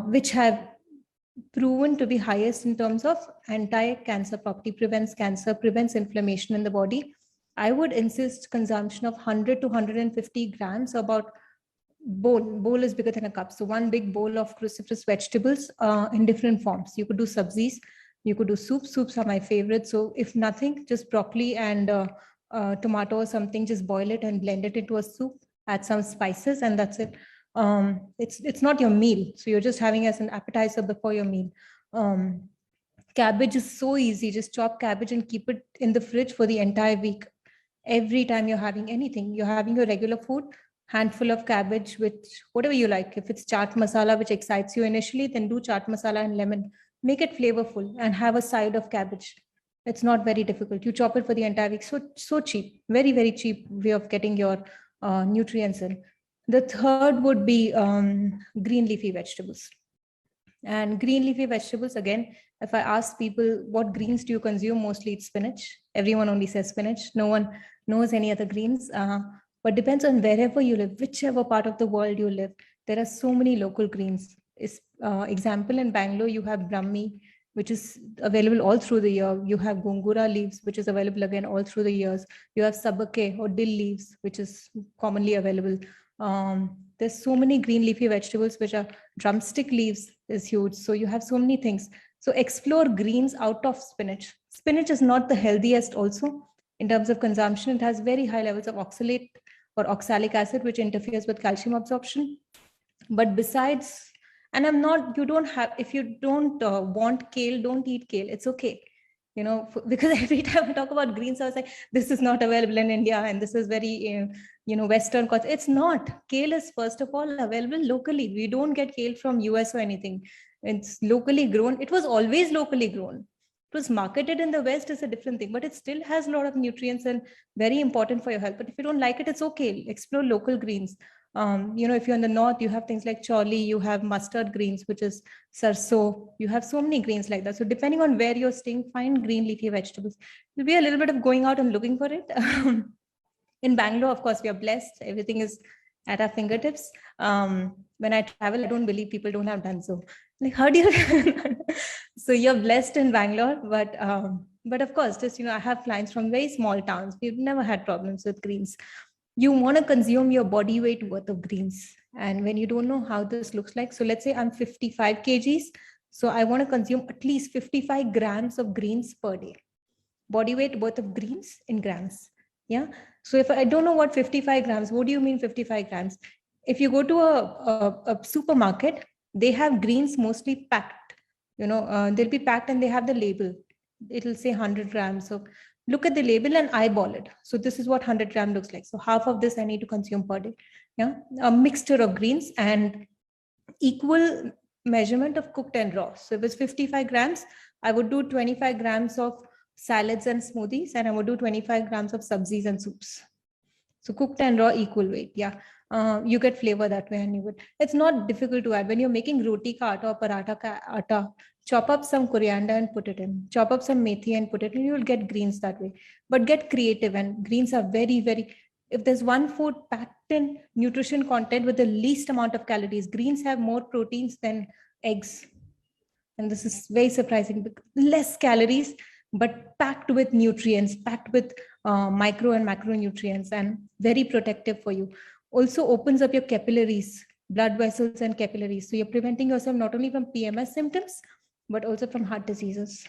which have proven to be highest in terms of anti-cancer property, prevents cancer, prevents inflammation in the body. I would insist consumption of 100 to 150 grams, about bowl is bigger than a cup. So one big bowl of cruciferous vegetables in different forms. You could do sabzis, you could do soups. Soups are my favorite. So if nothing, just broccoli and tomato or something, just boil it and blend it into a soup, add some spices, and that's it. It's not your meal, so you're just having as an appetizer before your meal. Cabbage is so easy. Just chop cabbage and keep it in the fridge for the entire week. Every time you're having anything, you're having your regular food, handful of cabbage, which whatever you like. If it's chaat masala which excites you initially, then do chaat masala and lemon. Make it flavorful and have a side of cabbage. It's not very difficult. You chop it for the entire week. So cheap, very, very cheap way of getting your nutrients in. The third would be green leafy vegetables. And green leafy vegetables, again, if I ask people what greens do you consume, mostly it's spinach. Everyone only says spinach. No one knows any other greens. But depends on wherever you live, whichever part of the world you live. There are so many local greens. Example, in Bangalore, you have Brahmi, which is available all through the year. You have gongura leaves, which is available again all through the years. You have sabake or dill leaves, which is commonly available. There's so many green leafy vegetables, which are drumstick leaves is huge. So you have so many things. So explore greens out of spinach. Spinach is not the healthiest also in terms of consumption. It has very high levels of oxalate or oxalic acid, which interferes with calcium absorption. But besides, and if you don't want kale, don't eat kale. It's okay. Because every time I talk about greens, I was like, this is not available in India and this is very, Western culture. It's not. Kale is first of all available locally. We don't get kale from US or anything. It's locally grown. It was always locally grown. It was marketed in the West is a different thing, but it still has a lot of nutrients and very important for your health. But if you don't like it, it's okay. Explore local greens. If you're in the north, you have things like choli, you have mustard greens, which is sarso. You have so many greens like that. So depending on where you're staying, find green leafy vegetables. It'll be a little bit of going out and looking for it. In Bangalore, of course, we are blessed. Everything is at our fingertips. When I travel, I don't believe people don't have done so. Like, how do you? So you're blessed in Bangalore, but of course, just I have clients from very small towns. We've never had problems with greens. You want to consume your body weight worth of greens, and when you don't know how this looks like, so let's say I'm 55 kgs, so I want to consume at least 55 grams of greens per day. Body weight worth of greens in grams. Yeah. So if I don't know what 55 grams, what do you mean 55 grams? If you go to a supermarket, they have greens mostly packed. They'll be packed and they have the label. It'll say 100 grams. So look at the label and eyeball it. So this is what 100 gram looks like. So half of this I need to consume per day. Yeah. A mixture of greens and equal measurement of cooked and raw. So if it's 55 grams, I would do 25 grams of salads and smoothies, and I would do 25 grams of sabzis and soups. So cooked and raw equal weight. Yeah. You get flavor that way, and it's not difficult to add. When you're making roti ka atta or paratha ka atta, chop up some coriander and put it in, chop up some methi and put it in, you'll get greens that way. But get creative, and greens are very, very, if there's one food packed in nutrition content with the least amount of calories, greens have more proteins than eggs. And this is very surprising, less calories, but packed with nutrients, packed with micro and macronutrients, and very protective for you. Also opens up your capillaries, blood vessels and capillaries. So you're preventing yourself not only from PMS symptoms, but also from heart diseases.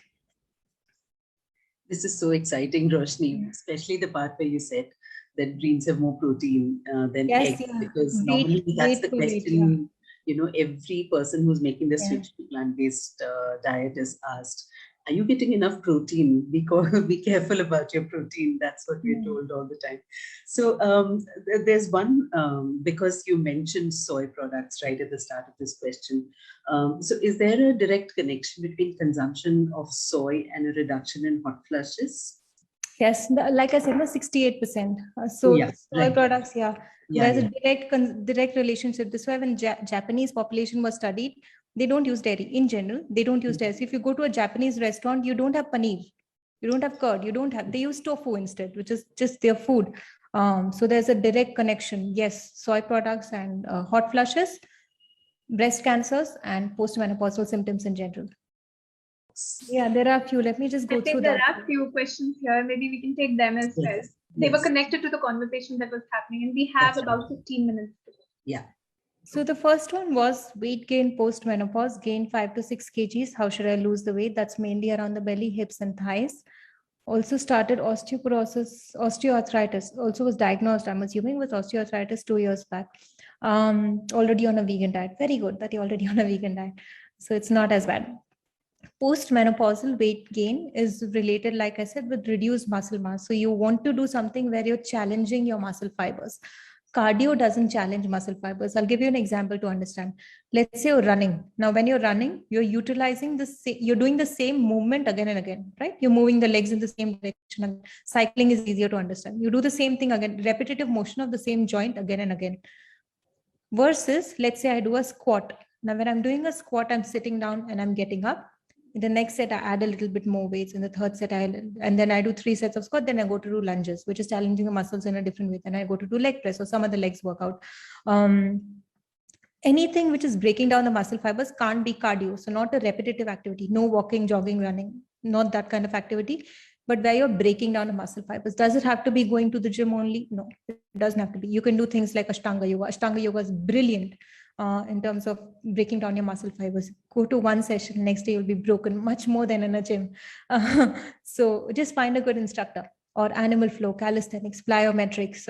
This is so exciting, Roshni, especially the part where you said that greens have more protein than eggs, because normally that's the question, every person who's making the switch to plant-based diet is asked, are you getting enough protein? Be careful about your protein. That's what we're told all the time. So there's one, because you mentioned soy products right at the start of this question. So is there a direct connection between consumption of soy and a reduction in hot flushes? Yes, like I said, 68%. Soy products, there's a direct relationship. This is why when Japanese population was studied, they don't use dairy in general. They don't use dairy. So if you go to a Japanese restaurant, you don't have paneer, you don't have curd, they use tofu instead, which is just their food. So there's a direct connection. Yes, soy products and hot flushes, breast cancers, and postmenopausal symptoms in general. Yeah, there are a few. Let me just go through that. There are a few questions here. Maybe we can take them as well. They were connected to the conversation that was happening, and we have about 15 minutes. Yeah. So the first one was weight gain post-menopause, gain 5 to 6 kgs. How should I lose the weight? That's mainly around the belly, hips, and thighs. Also started osteoporosis, osteoarthritis. Also was diagnosed, I'm assuming, with osteoarthritis 2 years back. Already on a vegan diet. Very good that you're already on a vegan diet. So it's not as bad. Post-menopausal weight gain is related, like I said, with reduced muscle mass. So you want to do something where you're challenging your muscle fibers. Cardio doesn't challenge muscle fibers. I'll give you an example to understand. Let's say you're running. Now, when you're running, you're utilizing you're doing the same movement again and again, right? You're moving the legs in the same direction. Cycling is easier to understand. You do the same thing again, repetitive motion of the same joint again and again. Versus, let's say I do a squat. Now, when I'm doing a squat, I'm sitting down and I'm getting up. In the next set, I add a little bit more weights. In the third set, and then I do 3 sets of squat. Then I go to do lunges, which is challenging the muscles in a different way. Then I go to do leg press or some other legs workout. Anything which is breaking down the muscle fibers can't be cardio. So not a repetitive activity, no walking, jogging, running, not that kind of activity, but where you're breaking down the muscle fibers. Does it have to be going to the gym only? No, it doesn't have to be. You can do things like Ashtanga yoga. Ashtanga yoga is brilliant. In terms of breaking down your muscle fibers. Go to one session, next day you'll be broken much more than in a gym. So just find a good instructor, or animal flow, calisthenics, plyometrics,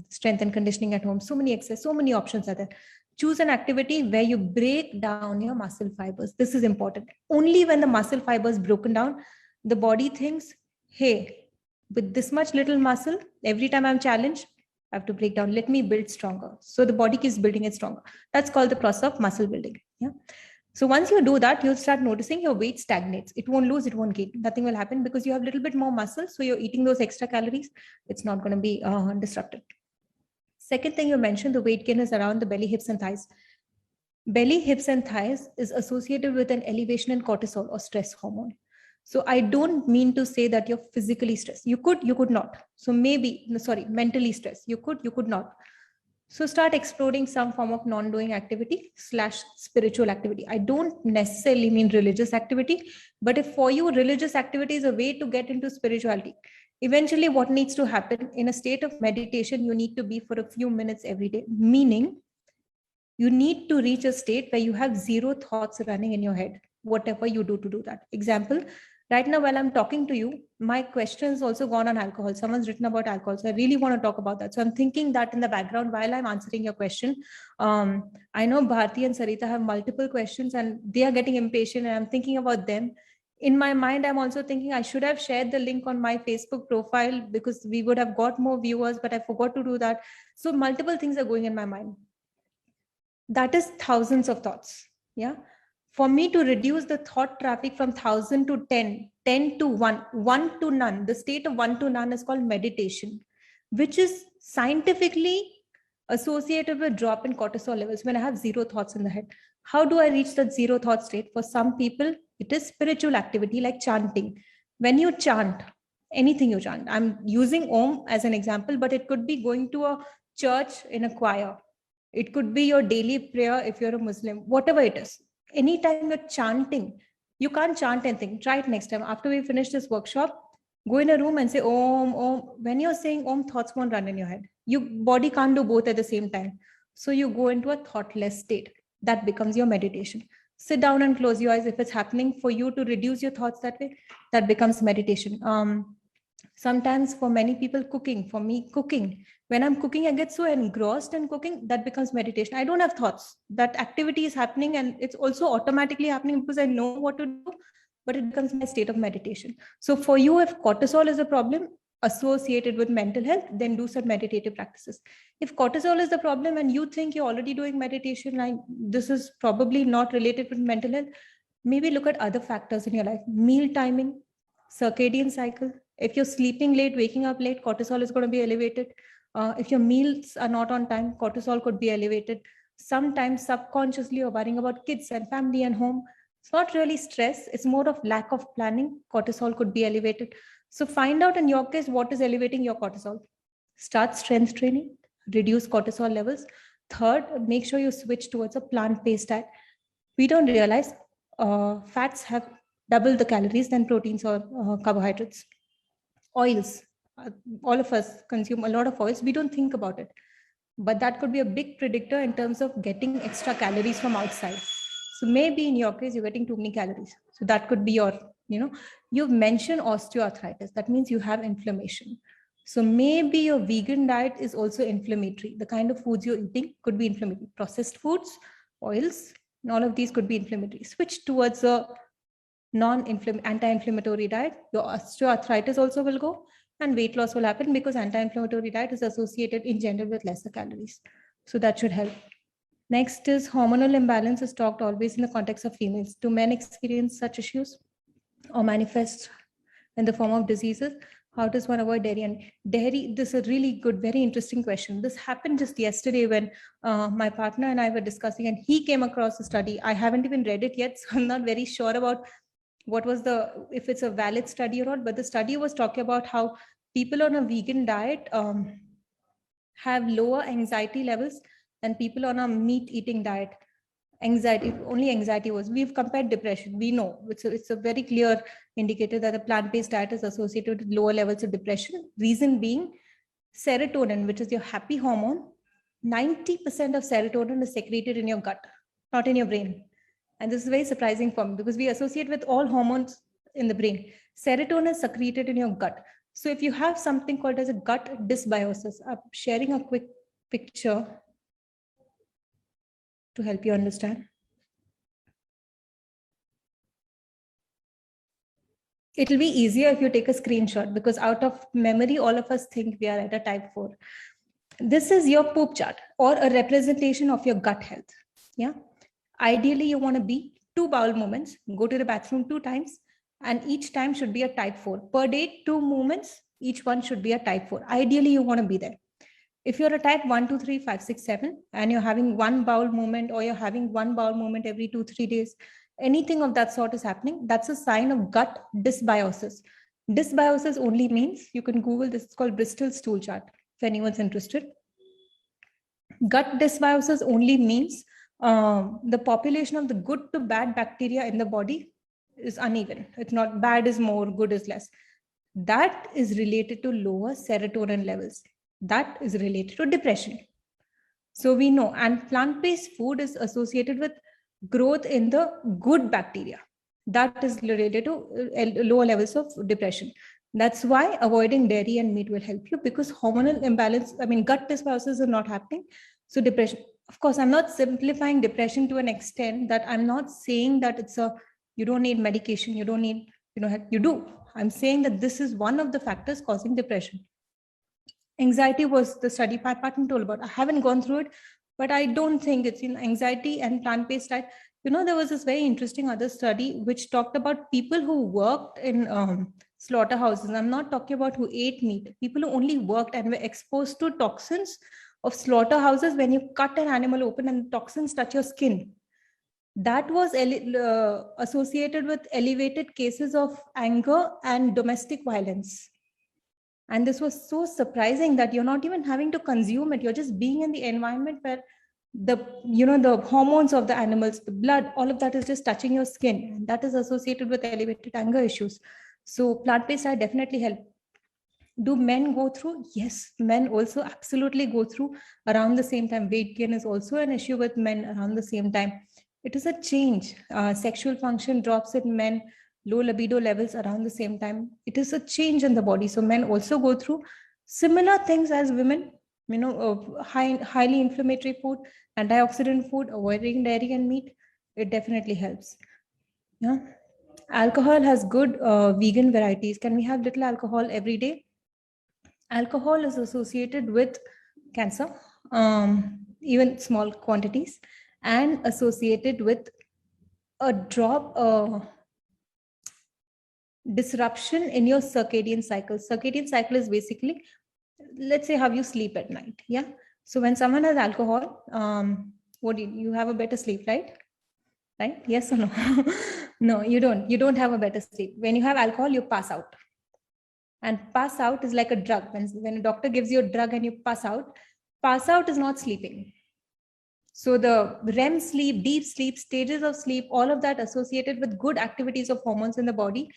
strength and conditioning at home. So many exercises, so many options are there. Choose an activity where you break down your muscle fibers. This is important. Only when the muscle fiber is broken down, the body thinks, hey, with this much little muscle, every time I'm challenged, I have to break down. Let me build stronger. So the body keeps building it stronger. That's called the process of muscle building. Yeah. So once you do that, you'll start noticing your weight stagnates. It won't lose, it won't gain. Nothing will happen because you have a little bit more muscle. So you're eating those extra calories. It's not going to be disrupted. Second thing you mentioned, the weight gain is around the belly, hips, and thighs. Belly, hips, and thighs is associated with an elevation in cortisol or stress hormone. So I don't mean to say that you're physically stressed. You could not. So maybe, sorry, mentally stressed. You could not. So start exploring some form of non-doing activity / spiritual activity. I don't necessarily mean religious activity, but if for you religious activity is a way to get into spirituality, eventually what needs to happen in a state of meditation, you need to be for a few minutes every day, meaning you need to reach a state where you have zero thoughts running in your head, whatever you do to do that. Example, right now while I'm talking to you, my question's also gone on alcohol. Someone's written about alcohol. So I really want to talk about that. So I'm thinking that in the background while I'm answering your question. I know Bharti and Sarita have multiple questions and they are getting impatient and I'm thinking about them. In my mind, I'm also thinking I should have shared the link on my Facebook profile because we would have got more viewers, but I forgot to do that. So multiple things are going in my mind. That is thousands of thoughts. Yeah. For me to reduce the thought traffic from 1,000 to 10, 10 to 1, 1 to none, the state of 1 to none is called meditation, which is scientifically associated with drop in cortisol levels when I have zero thoughts in the head. How do I reach that zero thought state? For some people, it is spiritual activity like chanting. When you chant, anything you chant, I'm using Om as an example, but it could be going to a church in a choir. It could be your daily prayer if you're a Muslim, whatever it is. Anytime you're chanting, you can't chant anything. Try it next time. After we finish this workshop, go in a room and say Om, Om. When you're saying Om, thoughts won't run in your head. Your body can't do both at the same time. So you go into a thoughtless state. That becomes your meditation. Sit down and close your eyes. If it's happening for you to reduce your thoughts that way, that becomes meditation. Sometimes for many people, cooking. For me, cooking. When I'm cooking, I get so engrossed in cooking, that becomes meditation. I don't have thoughts. That activity is happening and it's also automatically happening because I know what to do, but it becomes my state of meditation. So for you, if cortisol is a problem associated with mental health, then do some meditative practices. If cortisol is the problem and you think you're already doing meditation, and this is probably not related with mental health, maybe look at other factors in your life. Meal timing, circadian cycle. If you're sleeping late, waking up late, cortisol is going to be elevated. If your meals are not on time, cortisol could be elevated. Sometimes subconsciously you're worrying about kids and family and home. It's not really stress. It's more of lack of planning. Cortisol could be elevated. So find out in your case, what is elevating your cortisol. Start strength training, reduce cortisol levels. Third, make sure you switch towards a plant-based diet. We don't realize fats have double the calories than proteins or carbohydrates. Oils, all of us consume a lot of oils. We don't think about it, but that could be a big predictor in terms of getting extra calories from outside. So maybe in your case, you're getting too many calories. So that could be your, you've mentioned osteoarthritis. That means you have inflammation. So maybe your vegan diet is also inflammatory. The kind of foods you're eating could be inflammatory. Processed foods, oils, and all of these could be inflammatory. Switch towards a anti-inflammatory diet. Your osteoarthritis also will go and weight loss will happen because anti-inflammatory diet is associated in general with lesser calories. So that should help. Next is hormonal imbalance is talked always in the context of females. Do men experience such issues or manifest in the form of diseases? How does one avoid dairy? And dairy, this is a really good, very interesting question. This happened just yesterday when my partner and I were discussing and he came across a study. I haven't even read it yet, so I'm not very sure about what was if it's a valid study or not, but the study was talking about how people on a vegan diet have lower anxiety levels than people on a meat eating diet. Only anxiety was, we've compared depression. We know it's a very clear indicator that a plant-based diet is associated with lower levels of depression. Reason being serotonin, which is your happy hormone, 90% of serotonin is secreted in your gut, not in your brain. And this is very surprising for me because we associate with all hormones in the brain. Serotonin is secreted in your gut. So if you have something called as a gut dysbiosis, I'm sharing a quick picture to help you understand. It'll be easier if you take a screenshot because out of memory, all of us think we are at a type 4. This is your poop chart or a representation of your gut health. Yeah. Ideally, you want to be 2 bowel movements, go to the bathroom 2 times, and each time should be a type 4. Per day, 2 movements, each one should be a type 4. Ideally, you want to be there. If you're a type 1, 2, 3, 5, 6, 7, and you're having one bowel movement, or you're having one bowel movement every 2-3 days, anything of that sort is happening, that's a sign of gut dysbiosis. Dysbiosis only means, you can Google this, it's called Bristol stool chart, if anyone's interested. Gut dysbiosis only means the population of the good to bad bacteria in the body is uneven. It's not bad is more, good is less. That is related to lower serotonin levels. That is related to depression. So we know, and plant-based food is associated with growth in the good bacteria. That is related to lower levels of depression. That's why avoiding dairy and meat will help you, because hormonal imbalance, I mean, gut dysbiosis is not happening. So depression, of course, I'm not simplifying depression to an extent that I'm not saying that it's a, you don't need medication, you don't need, you do. I'm saying that this is one of the factors causing depression. Anxiety was the study my partner told about. I haven't gone through it, but I don't think it's in anxiety and plant-based diet. There was this very interesting other study which talked about people who worked in slaughterhouses. I'm not talking about who ate meat. People who only worked and were exposed to toxins of slaughterhouses. When you cut an animal open and toxins touch your skin, that was associated with elevated cases of anger and domestic violence. And this was so surprising that you're not even having to consume it. You're just being in the environment where the hormones of the animals, the blood, all of that is just touching your skin. And that is associated with elevated anger issues. So plant-based diet definitely help. Do men go through? Yes, men also absolutely go through around the same time. Weight gain is also an issue with men around the same time. It is a change. Sexual function drops in men, low libido levels around the same time. It is a change in the body. So men also go through similar things as women, highly inflammatory food, antioxidant food, avoiding dairy and meat. It definitely helps. Yeah. Alcohol has good vegan varieties. Can we have little alcohol every day? Alcohol is associated with cancer, even small quantities, and associated with a drop, disruption in your circadian cycle. Circadian cycle is basically, let's say, how you sleep at night. Yeah. So when someone has alcohol, what do you have a better sleep, right? Right? Yes or no? No, you don't. You don't have a better sleep. When you have alcohol, you pass out. And pass out is like a drug. When a doctor gives you a drug and you pass out is not sleeping. So the REM sleep, deep sleep, stages of sleep, all of that associated with good activities of hormones in the body,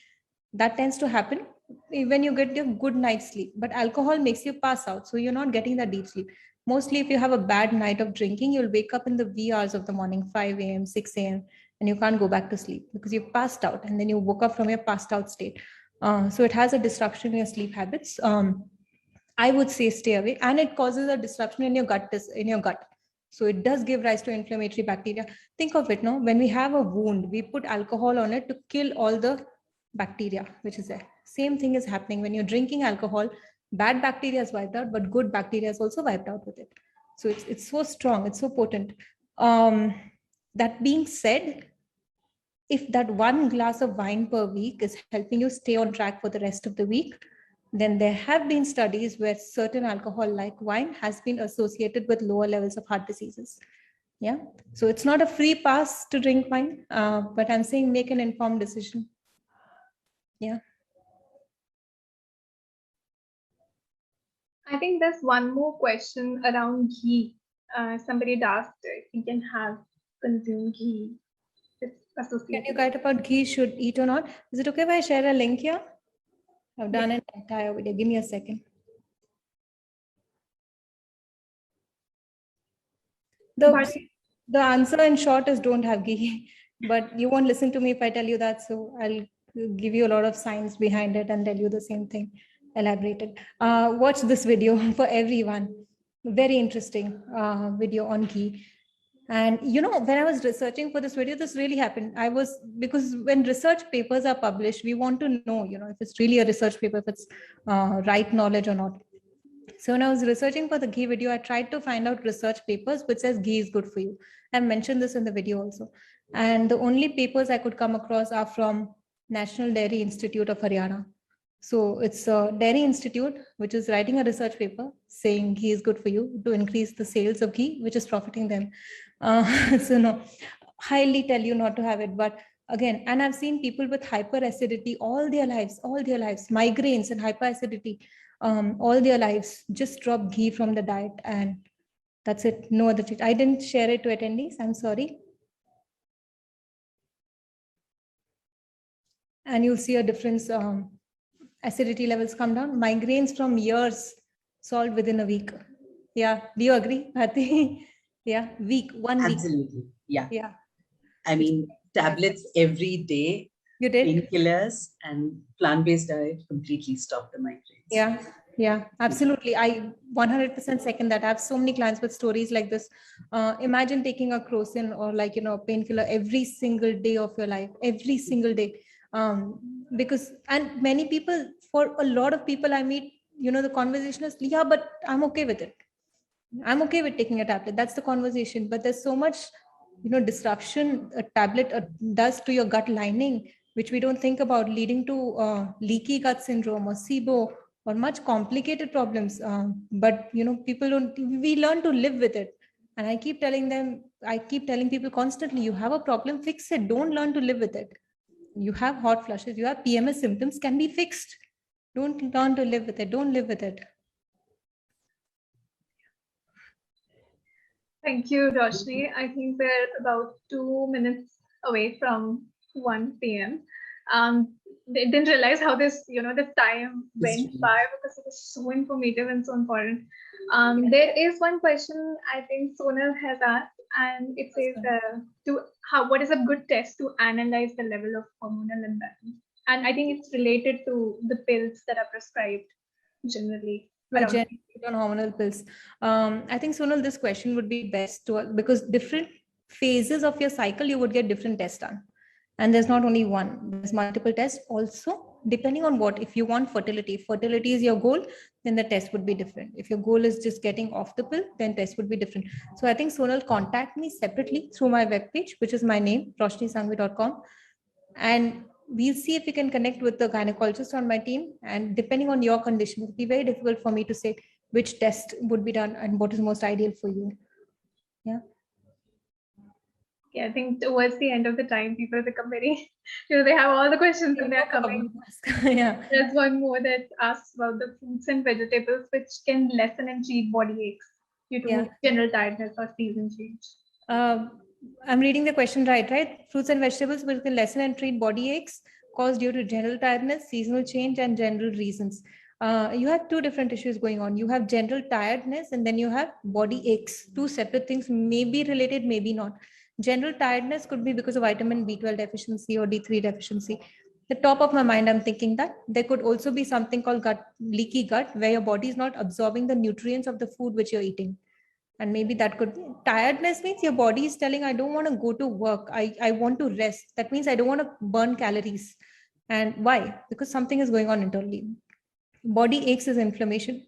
that tends to happen when you get your good night's sleep. But alcohol makes you pass out. So you're not getting that deep sleep. Mostly if you have a bad night of drinking, you'll wake up in the wee hours of the morning, 5 a.m., 6 a.m., and you can't go back to sleep because you passed out and then you woke up from your passed out state. So it has a disruption in your sleep habits. I would say stay away, and it causes a disruption in your gut. So it does give rise to inflammatory bacteria. Think of it, no? When we have a wound, we put alcohol on it to kill all the bacteria which is there. Same thing is happening when you're drinking alcohol. Bad bacteria is wiped out, but good bacteria is also wiped out with it. So it's so strong, it's so potent. That being said, if that one glass of wine per week is helping you stay on track for the rest of the week, then there have been studies where certain alcohol like wine has been associated with lower levels of heart diseases. Yeah. So it's not a free pass to drink wine, but I'm saying make an informed decision. Yeah. I think there's one more question around ghee. Somebody had asked if we can consume ghee. Can you guide about ghee should eat or not? Is it okay if I share a link here? I've done an entire video. Give me a second. The answer in short is don't have ghee, but you won't listen to me if I tell you that. So I'll give you a lot of science behind it and tell you the same thing, elaborated. Watch this video for everyone. Very interesting video on ghee. And when I was researching for this video, this really happened. Because when research papers are published, we want to know, if it's really a research paper, if it's right knowledge or not. So when I was researching for the ghee video, I tried to find out research papers which says ghee is good for you. I mentioned this in the video also. And the only papers I could come across are from National Dairy Institute of Haryana. So it's a Dairy Institute, which is writing a research paper saying ghee is good for you to increase the sales of ghee, which is profiting them. So no, highly tell you not to have it. But again, and I've seen people with hyperacidity all their lives, migraines and hyperacidity all their lives, just drop ghee from the diet and that's it. No other treat. I didn't share it to attendees. I'm sorry. And you'll see a difference. Acidity levels come down. Migraines from years solved within a week. Yeah. Do you agree, Bharti? Yeah. 1 week. Absolutely. Yeah. Yeah. I mean, tablets every day, You did? painkillers and plant-based diet completely stop the migraines. Yeah. Yeah, absolutely. I 100% second that. I have so many clients with stories like this. Imagine taking a Crocin or like, a painkiller every single day of your life, every single day. Because, and many people, for a lot of people I meet, the conversation is, yeah, but I'm okay with it. I'm okay with taking a tablet. That's the conversation. But there's so much, disruption a tablet does to your gut lining, which we don't think about, leading to leaky gut syndrome or SIBO or much complicated problems. But people don't. We learn to live with it. And I keep telling people constantly, you have a problem, fix it. Don't learn to live with it. You have hot flushes, you have PMS symptoms, can be fixed. Don't learn to live with it. Don't live with it. Thank you, Roshni. I think we're about 2 minutes away from 1 p.m. They didn't realize how this, the time went by because it was so informative and so important. There is one question I think Sonal has asked, and it says, what is a good test to analyze the level of hormonal imbalance? And I think it's related to the pills that are prescribed generally. On hormonal pills. I think, Sonal, this question would be best because different phases of your cycle, you would get different tests done. And there's not only one, there's multiple tests also, depending on what. If you want fertility, if fertility is your goal, then the test would be different. If your goal is just getting off the pill, then test would be different. So I think, Sonal, contact me separately through my webpage, which is my name, roshnisangvi.com. And we'll see if we can connect with the gynecologist on my team. And depending on your condition, it will be very difficult for me to say which test would be done and what is most ideal for you. Yeah. Yeah, I think towards the end of the time, people become very, they have all the questions and they're coming. Yeah. There's one more that asks about the fruits and vegetables, which can lessen and treat body aches due to general tiredness or season change. I'm reading the question right? Fruits and vegetables will lessen and treat body aches caused due to general tiredness, seasonal change, and general reasons. You have two different issues going on. You have general tiredness and then you have body aches. Two separate things, may be related, maybe not. General tiredness could be because of vitamin B12 deficiency or D3 deficiency. The top of my mind, I'm thinking that there could also be something called leaky gut, where your body is not absorbing the nutrients of the food which you're eating. And maybe that could be tiredness means your body is telling, I don't want to go to work. I want to rest. That means I don't want to burn calories. And why? Because something is going on internally. Body aches is inflammation.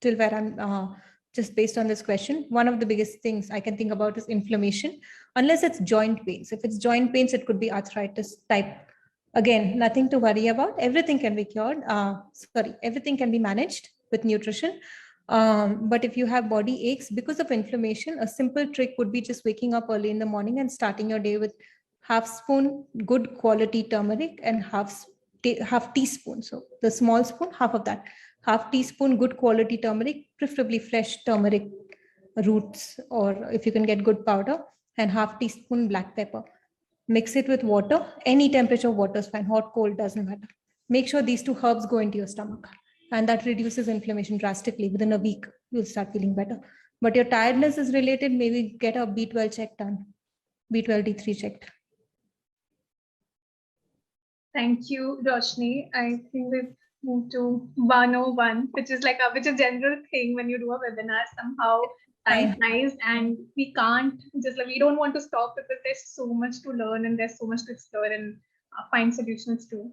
Till where I'm just based on this question, one of the biggest things I can think about is inflammation, unless it's joint pains. If it's joint pains, it could be arthritis type. Again, nothing to worry about. Everything can be cured. Everything can be managed with nutrition. But if you have body aches because of inflammation, a simple trick would be just waking up early in the morning and starting your day with half spoon good quality turmeric and half teaspoon. So the small spoon, half of that, half teaspoon good quality turmeric, preferably fresh turmeric roots, or if you can get good powder, and half teaspoon black pepper. Mix it with water. Any temperature water is fine. Hot, cold, doesn't matter. Make sure these two herbs go into your stomach. And that reduces inflammation drastically. Within a week, you'll start feeling better. But your tiredness is related, maybe get a B12 check done. B12, D3 checked. Thank you, Roshni. I think we've moved to 101, which is which is a general thing when you do a webinar. Somehow time flies and we can't we don't want to stop because there's so much to learn and there's so much to explore and find solutions to.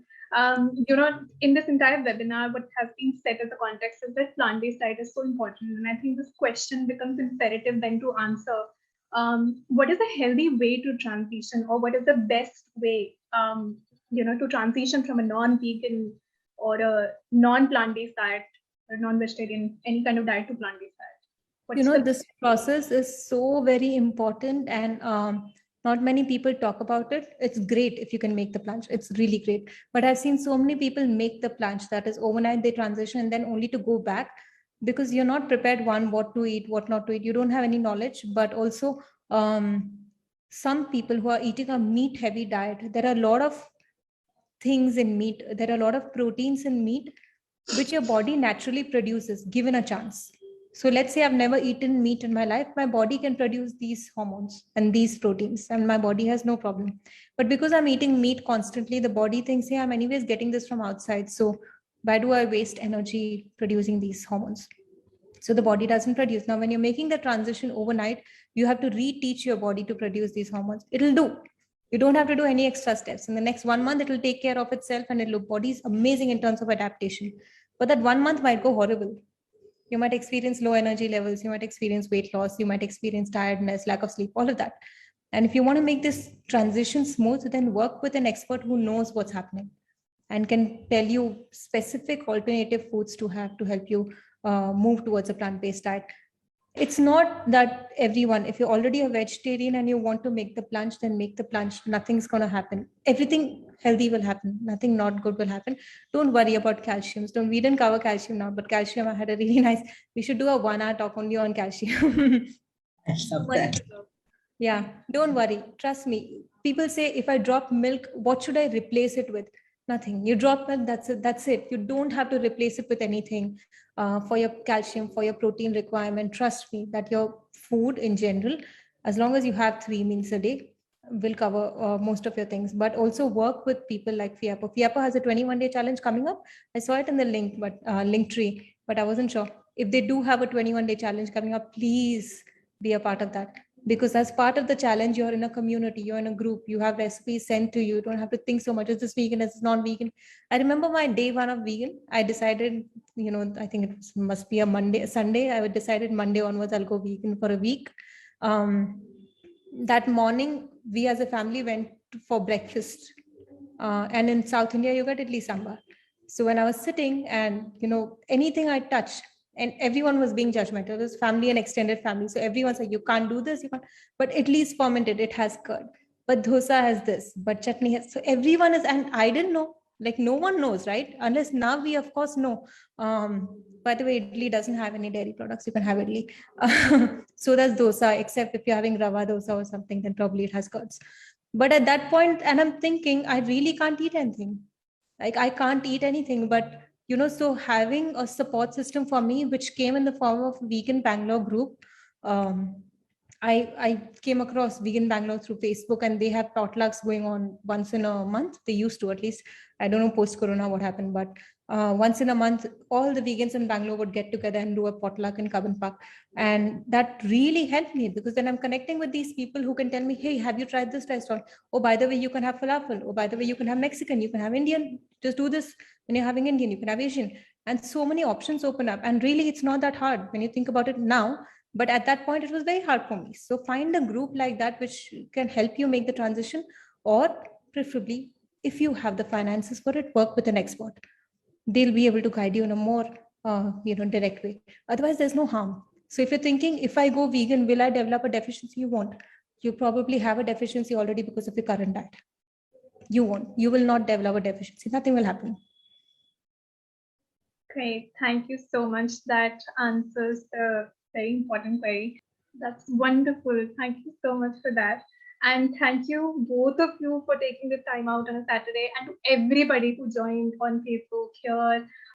In this entire webinar, what has been set as a context is that plant-based diet is so important. And I think this question becomes imperative then to answer. What is a healthy way to transition, or what is the best way, to transition from a non-vegan or a non-plant-based diet or non-vegetarian, any kind of diet to plant-based diet? This process is so very important, and not many people talk about it. It's great if you can make the plunge. It's really great. But I've seen so many people make the plunge, that is overnight they transition and then only to go back, because you're not prepared, one, what to eat, what not to eat. You don't have any knowledge. But also some people who are eating a meat heavy diet, there are a lot of things in meat. There are a lot of proteins in meat, which your body naturally produces given a chance. So let's say I've never eaten meat in my life, my body can produce these hormones and these proteins, and my body has no problem. But because I'm eating meat constantly, the body thinks, hey, I'm anyways getting this from outside. So why do I waste energy producing these hormones? So the body doesn't produce. Now, when you're making the transition overnight, you have to reteach your body to produce these hormones. It'll do. You don't have to do any extra steps. In the next 1 month, it will take care of itself, and it'll body is amazing in terms of adaptation. But that 1 month might go horrible. You might experience low energy levels, you might experience weight loss, you might experience tiredness, lack of sleep, all of that. And if you want to make this transition smooth, then work with an expert who knows what's happening and can tell you specific alternative foods to have to help you move towards a plant-based diet. It's not that everyone, if you're already a vegetarian and you want to make the plunge, then make the plunge. Nothing's going to happen. Everything healthy will happen. Nothing not good will happen. Don't worry about calciums. We didn't cover calcium now, but calcium, I had a really nice, we should do a 1-hour talk only on calcium. I love that. Yeah, don't worry. Trust me. People say, if I drop milk, what should I replace it with? Nothing. You drop milk, that's it. That's it. You don't have to replace it with anything for your calcium, for your protein requirement. Trust me that your food in general, as long as you have 3 meals a day, will cover most of your things. But also work with people like FIAPO. FIAPO has a 21-day challenge coming up. I saw it in the link, but link tree, but I wasn't sure. If they do have a 21-day challenge coming up, please be a part of that. Because as part of the challenge, you're in a community, you're in a group, you have recipes sent to you. You don't have to think so much, is this vegan, is this non-vegan? I remember my day 1 of vegan. I decided, I think must be a Sunday. I decided Monday onwards, I'll go vegan for a week. That morning, we as a family went for breakfast. And in South India, you get idli sambar. So when I was sitting and, anything I touched, and everyone was being judgmental. It was family and extended family. So everyone's like, you can't do this, you can't. But at least fermented, it has curd. But dosa has this, but chutney has. So everyone is, and I didn't know, like no one knows, right? Unless now we of course know. By the way, idli doesn't have any dairy products. You can have idli. So does dosa, except if you're having rava dosa or something, then probably it has curds. But at that point, and I'm thinking, I really can't eat anything. Like I can't eat anything, but so having a support system for me, which came in the form of Vegan Bangalore group, I came across Vegan Bangalore through Facebook, and they have potlucks going on once in a month. They used to, at least. I don't know post-corona what happened, but once in a month, all the vegans in Bangalore would get together and do a potluck in Cubbon Park. And that really helped me, because then I'm connecting with these people who can tell me, hey, have you tried this restaurant? Oh, by the way, you can have falafel. Oh, by the way, you can have Mexican, you can have Indian. Just do this. When you're having Indian, you can have Asian. And so many options open up. And really, it's not that hard when you think about it now. But at that point, it was very hard for me. So find a group like that, which can help you make the transition, or preferably, if you have the finances for it, work with an expert. They'll be able to guide you in a more, direct way. Otherwise, there's no harm. So if you're thinking, if I go vegan, will I develop a deficiency? You won't. You probably have a deficiency already because of your current diet. You won't. You will not develop a deficiency. Nothing will happen. Great. Thank you so much. That answers the very important query. That's wonderful. Thank you so much for that. And thank you, both of you, for taking the time out on a Saturday, and to everybody who joined on Facebook here